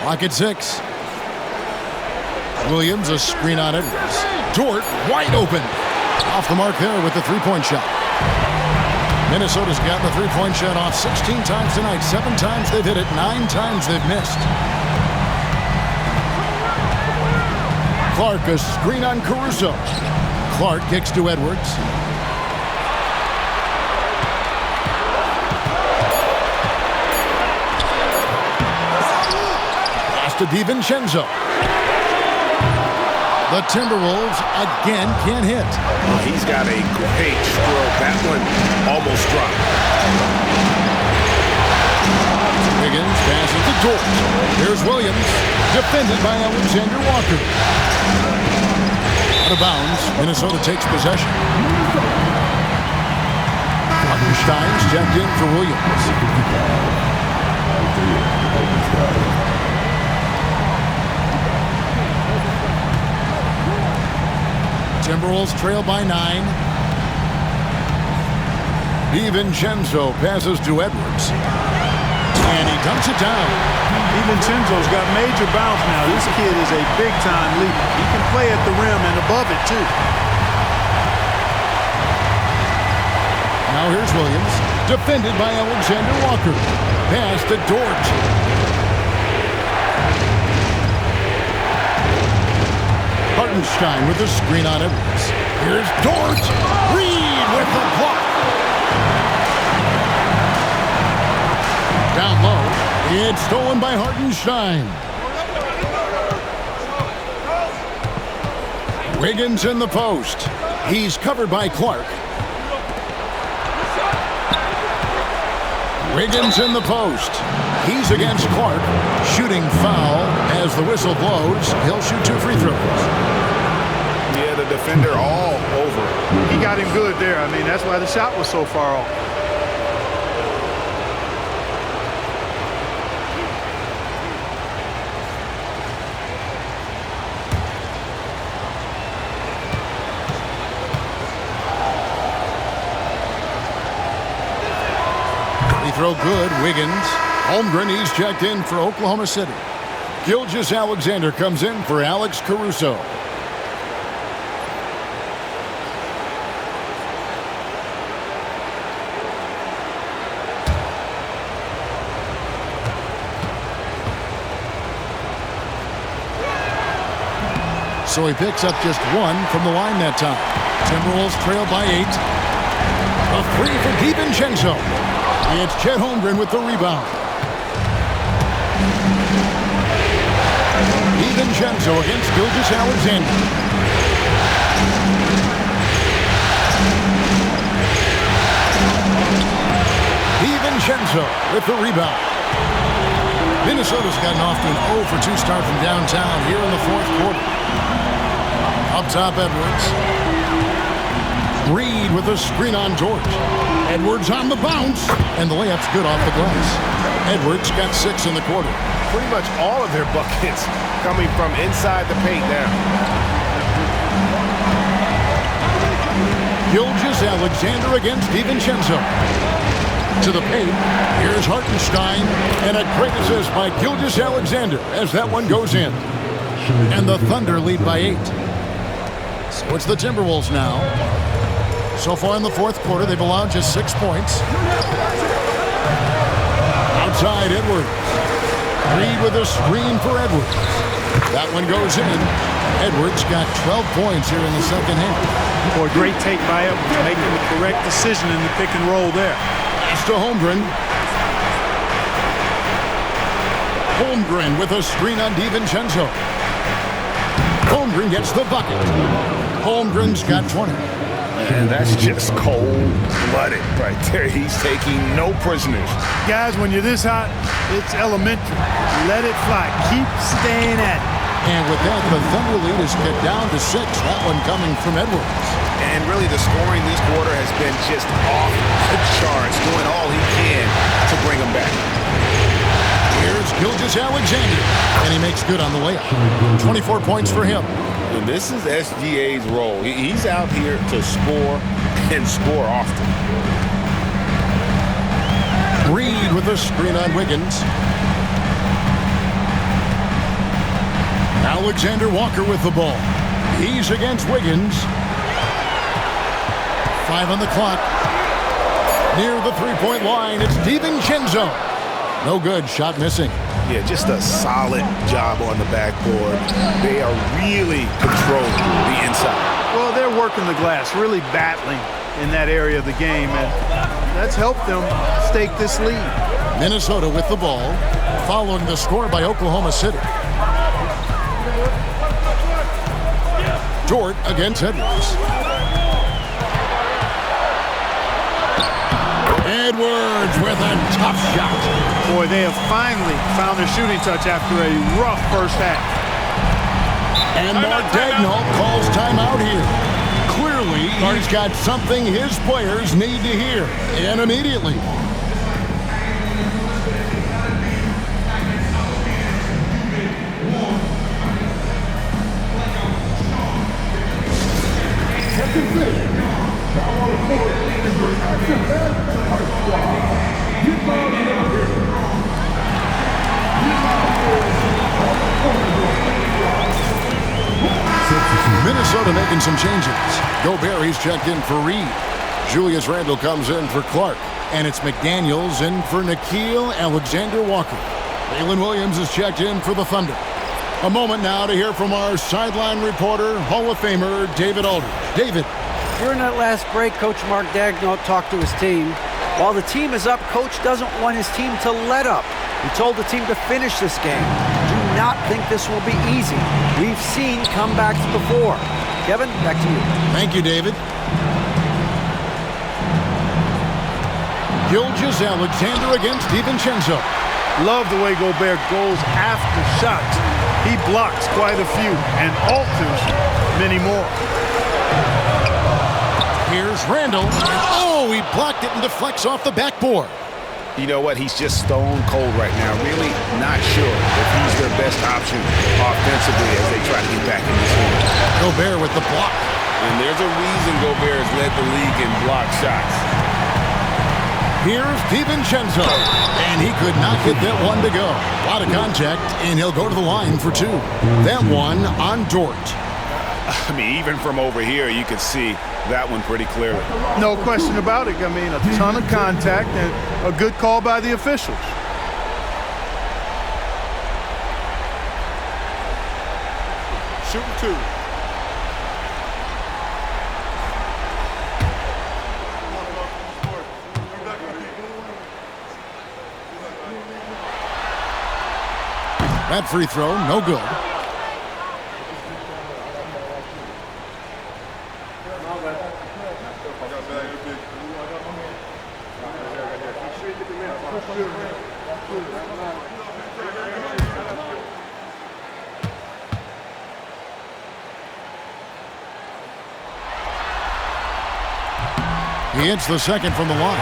Clock at 6. Williams, a screen on Edwards. Dort wide open. Off the mark there with the three-point shot. Minnesota's got the three-point shot off 16 times tonight. 7 times they've hit it. 9 times they've missed. Clark, a screen on Caruso. Clark kicks to Edwards. Pass to DiVincenzo. The Timberwolves again can't hit. He's got a great stroke. That one almost dropped. Wiggins passes to Dort. Here's Williams, defended by Alexander Walker. Out of bounds, Minnesota takes possession. Hartenstein's checked in for Williams. Timberwolves trail by 9. DiVincenzo passes to Edwards. And he dumps it down. DiVincenzo's got major bounce now. This kid is a big-time leader. He can play at the rim and above it, too. Now here's Williams, defended by Alexander Walker. Pass to Dort. Hartenstein with the screen on Edwards. Here's Dort. Reed with the block. Down low. It's stolen by Hartenstein. Wiggins in the post. He's covered by Clark. Wiggins in the post. He's against Clark. Shooting foul as the whistle blows. He'll shoot 2 free throws. Yeah, the defender all over. He got him good there. I mean, that's why the shot was so far off. Throw good, Wiggins. Holmgren, he's checked in for Oklahoma City. Gilgeous-Alexander comes in for Alex Caruso. So he picks up just 1 from the line that time. Timberwolves trail by 8. A 3 for DiVincenzo. It's Chet Holmgren with the rebound. DiVincenzo against Gilgeous-Alexander. DiVincenzo with the rebound. Minnesota's gotten off to an 0 for 2 start from downtown here in the 4th quarter. Up top, Edwards. Reed with a screen on Dort. Edwards on the bounce, and the layup's good off the glass. Edwards got 6 in the quarter. Pretty much all of their buckets coming from inside the paint now. Gilgeous-Alexander against DiVincenzo. To the paint, here's Hartenstein, and a great assist by Gilgeous-Alexander as that one goes in. And the Thunder lead by 8. So it's the Timberwolves now. So far in the 4th quarter, they've allowed just 6 points. Outside, Edwards. Reed with a screen for Edwards. That one goes in. Edwards got 12 points here in the 2nd half. Boy, great take by Edwards, making the correct decision in the pick and roll there. Pass to Holmgren. Holmgren with a screen on DiVincenzo. Holmgren gets the bucket. Holmgren's got 20. And that's just cold-blooded right there. He's taking no prisoners. Guys, when you're this hot, it's elementary. Let it fly. Keep staying at it. And with that, the Thunder lead is cut down to 6. That one coming from Edwards. And really, the scoring this quarter has been just off the charts, doing all he can to bring them back. Here's Gilgeous-Alexander, and he makes good on the layup. 24 points for him. And this is SGA's role. He's out here to score and score often. Reed with a screen on Wiggins. Alexander Walker with the ball. He's against Wiggins. 5 on the clock. Near the 3-point line, it's DiVincenzo. No good. Shot missing. Yeah, just a solid job on the backboard. They are really controlling the inside. Well, they're working the glass, really battling in that area of the game, and that's helped them stake this lead. Minnesota with the ball, following the score by Oklahoma City. Dort against Edwards. Edwards with a tough shot. Boy, they have finally found their shooting touch after a rough first half. And Mark Daigneault calls timeout here. Clearly, he's got something his players need to hear, and immediately. Minnesota making some changes. Gobert, he's checked in for Reed. Julius Randle comes in for Clark. And it's McDaniels in for Nickeil Alexander-Walker. Jalen Williams is checked in for the Thunder. A moment now to hear from our sideline reporter, Hall of Famer David Aldridge. David. During that last break, Coach Mark Daigneault talked to his team. While the team is up, Coach doesn't want his team to let up. He told the team to finish this game. Do not think this will be easy. We've seen comebacks before. Kevin, back to you. Thank you, David. Gilgeous Alexander against DiVincenzo. Love the way Gobert goes after shots. He blocks quite a few and alters many more. Here's Randle. Oh, he blocked it and deflects off the backboard. You know what? He's just stone cold right now. Really not sure if he's their best option offensively as they try to get back in this game. Gobert with the block. And there's a reason Gobert has led the league in block shots. Here's DiVincenzo. And he could not get that one to go. A lot of contact, and he'll go to the line for two. That one on Dort. I mean, even from over here, you could see that one pretty clearly. No question about it. I mean, a ton of contact and a good call by the officials. Shooting two. That free throw, no good. He hits the second from the line.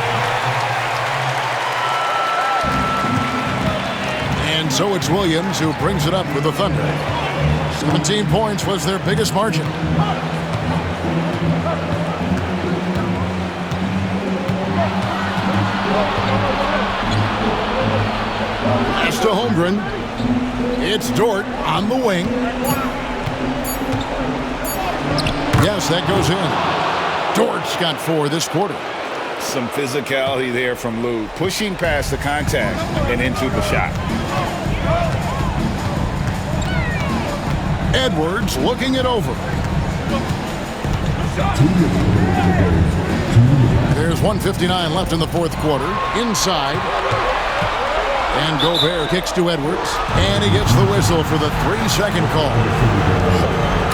And so it's Williams who brings it up with the Thunder. 17 points was their biggest margin. Pass to Holmgren. It's Dort on the wing. Yes, that goes in. Dort's got 4 this quarter. Some physicality there from Lou, pushing past the contact and into the shot. Edwards looking it over. There's 1:59 left in the fourth quarter. Inside. And Gobert kicks to Edwards. And he gets the whistle for the 3-second call.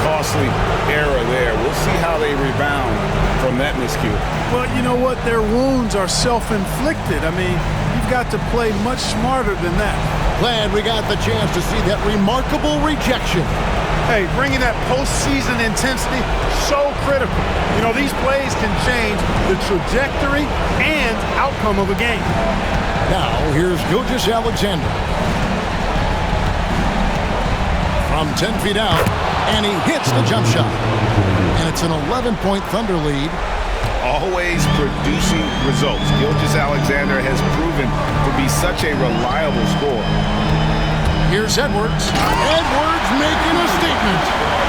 Costly error there. We'll see how they rebound from that miscue. Well, you know what? Their wounds are self-inflicted. I mean, you've got to play much smarter than that. Glad we got the chance to see that remarkable rejection. Hey, bringing that postseason intensity, so critical. You know, these plays can change the trajectory and outcome of a game. Now, here's Gilgeous Alexander. From 10 feet out, and he hits the jump shot. And it's an 11-point Thunder lead. Always producing results. Gilgeous Alexander has proven to be such a reliable scorer. Here's Edwards. Edwards making a statement.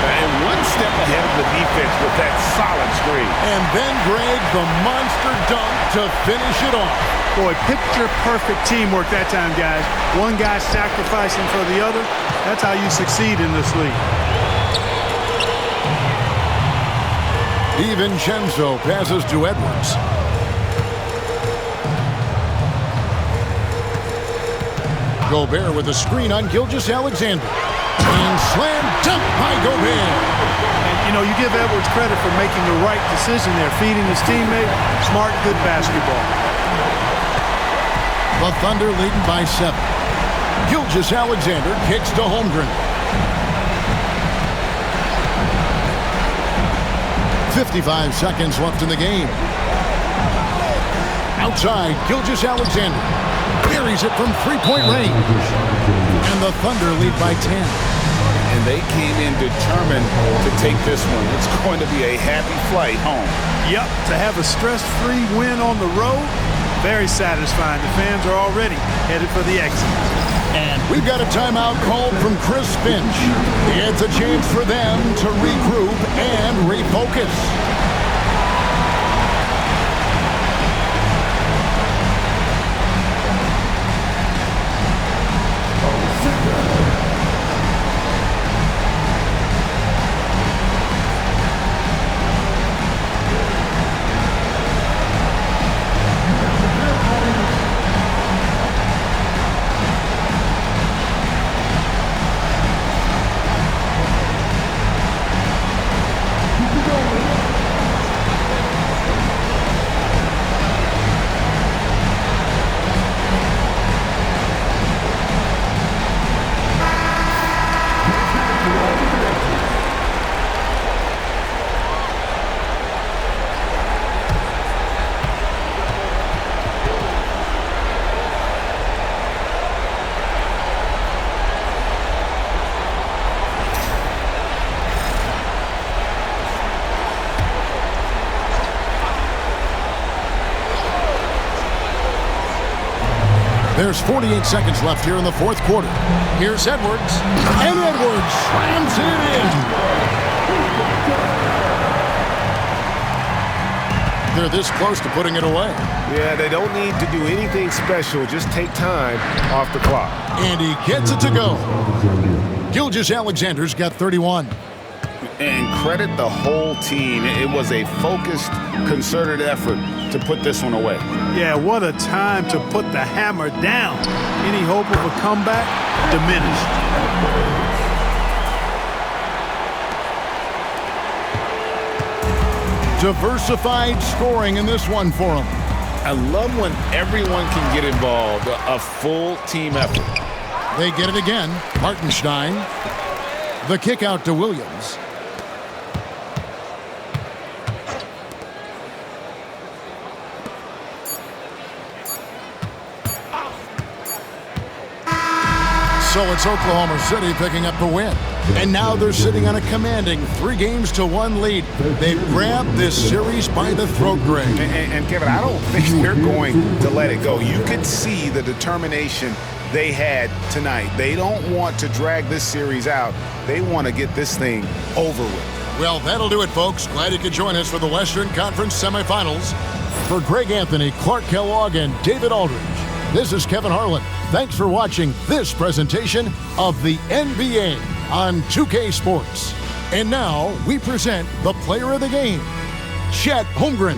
And one step ahead of the defense with that solid screen. And then Greg, the monster dunk to finish it off. Boy, picture-perfect teamwork that time, guys. One guy sacrificing for the other. That's how you succeed in this league. DiVincenzo passes to Edwards. Gobert with a screen on Gilgeous-Alexander. And slam dunk by Gobert. And, you know, you give Edwards credit for making the right decision there, feeding his teammate. Smart, good basketball. The Thunder leading by 7. Gilgeous-Alexander kicks to Holmgren. 55 seconds left in the game. Outside, Gilgeous-Alexander buries it from three-point range. And the Thunder lead by 10. And they came in determined to take this one. It's going to be a happy flight home. Yep, to have a stress-free win on the road, very satisfying. The fans are already headed for the exit. And we've got a timeout called from Chris Finch. It's a chance for them to regroup and refocus. There's 48 seconds left here in the fourth quarter. Here's Edwards. And Edwards slams it in. They're this close to putting it away. Yeah, they don't need to do anything special. Just take time off the clock. And he gets it to go. Gilgeous-Alexander's got 31. And credit the whole team. It was a focused, concerted effort to put this one away. Yeah, what a time to put the hammer down. Any hope of a comeback diminished. Diversified scoring in this one for him. I love when everyone can get involved, a full team effort. They get it again. Hartenstein. The kick out to Williams. So it's Oklahoma City picking up the win. And now they're sitting on a commanding 3-1 lead. They've grabbed this series by the throat, Greg. And Kevin, I don't think they're going to let it go. You could see the determination they had tonight. They don't want to drag this series out. They want to get this thing over with. Well, that'll do it, folks. Glad you could join us for the Western Conference Semifinals. For Greg Anthony, Clark Kellogg, and David Aldridge, this is Kevin Harlan. Thanks for watching this presentation of the NBA on 2K Sports. And now we present the player of the game, Chet Holmgren.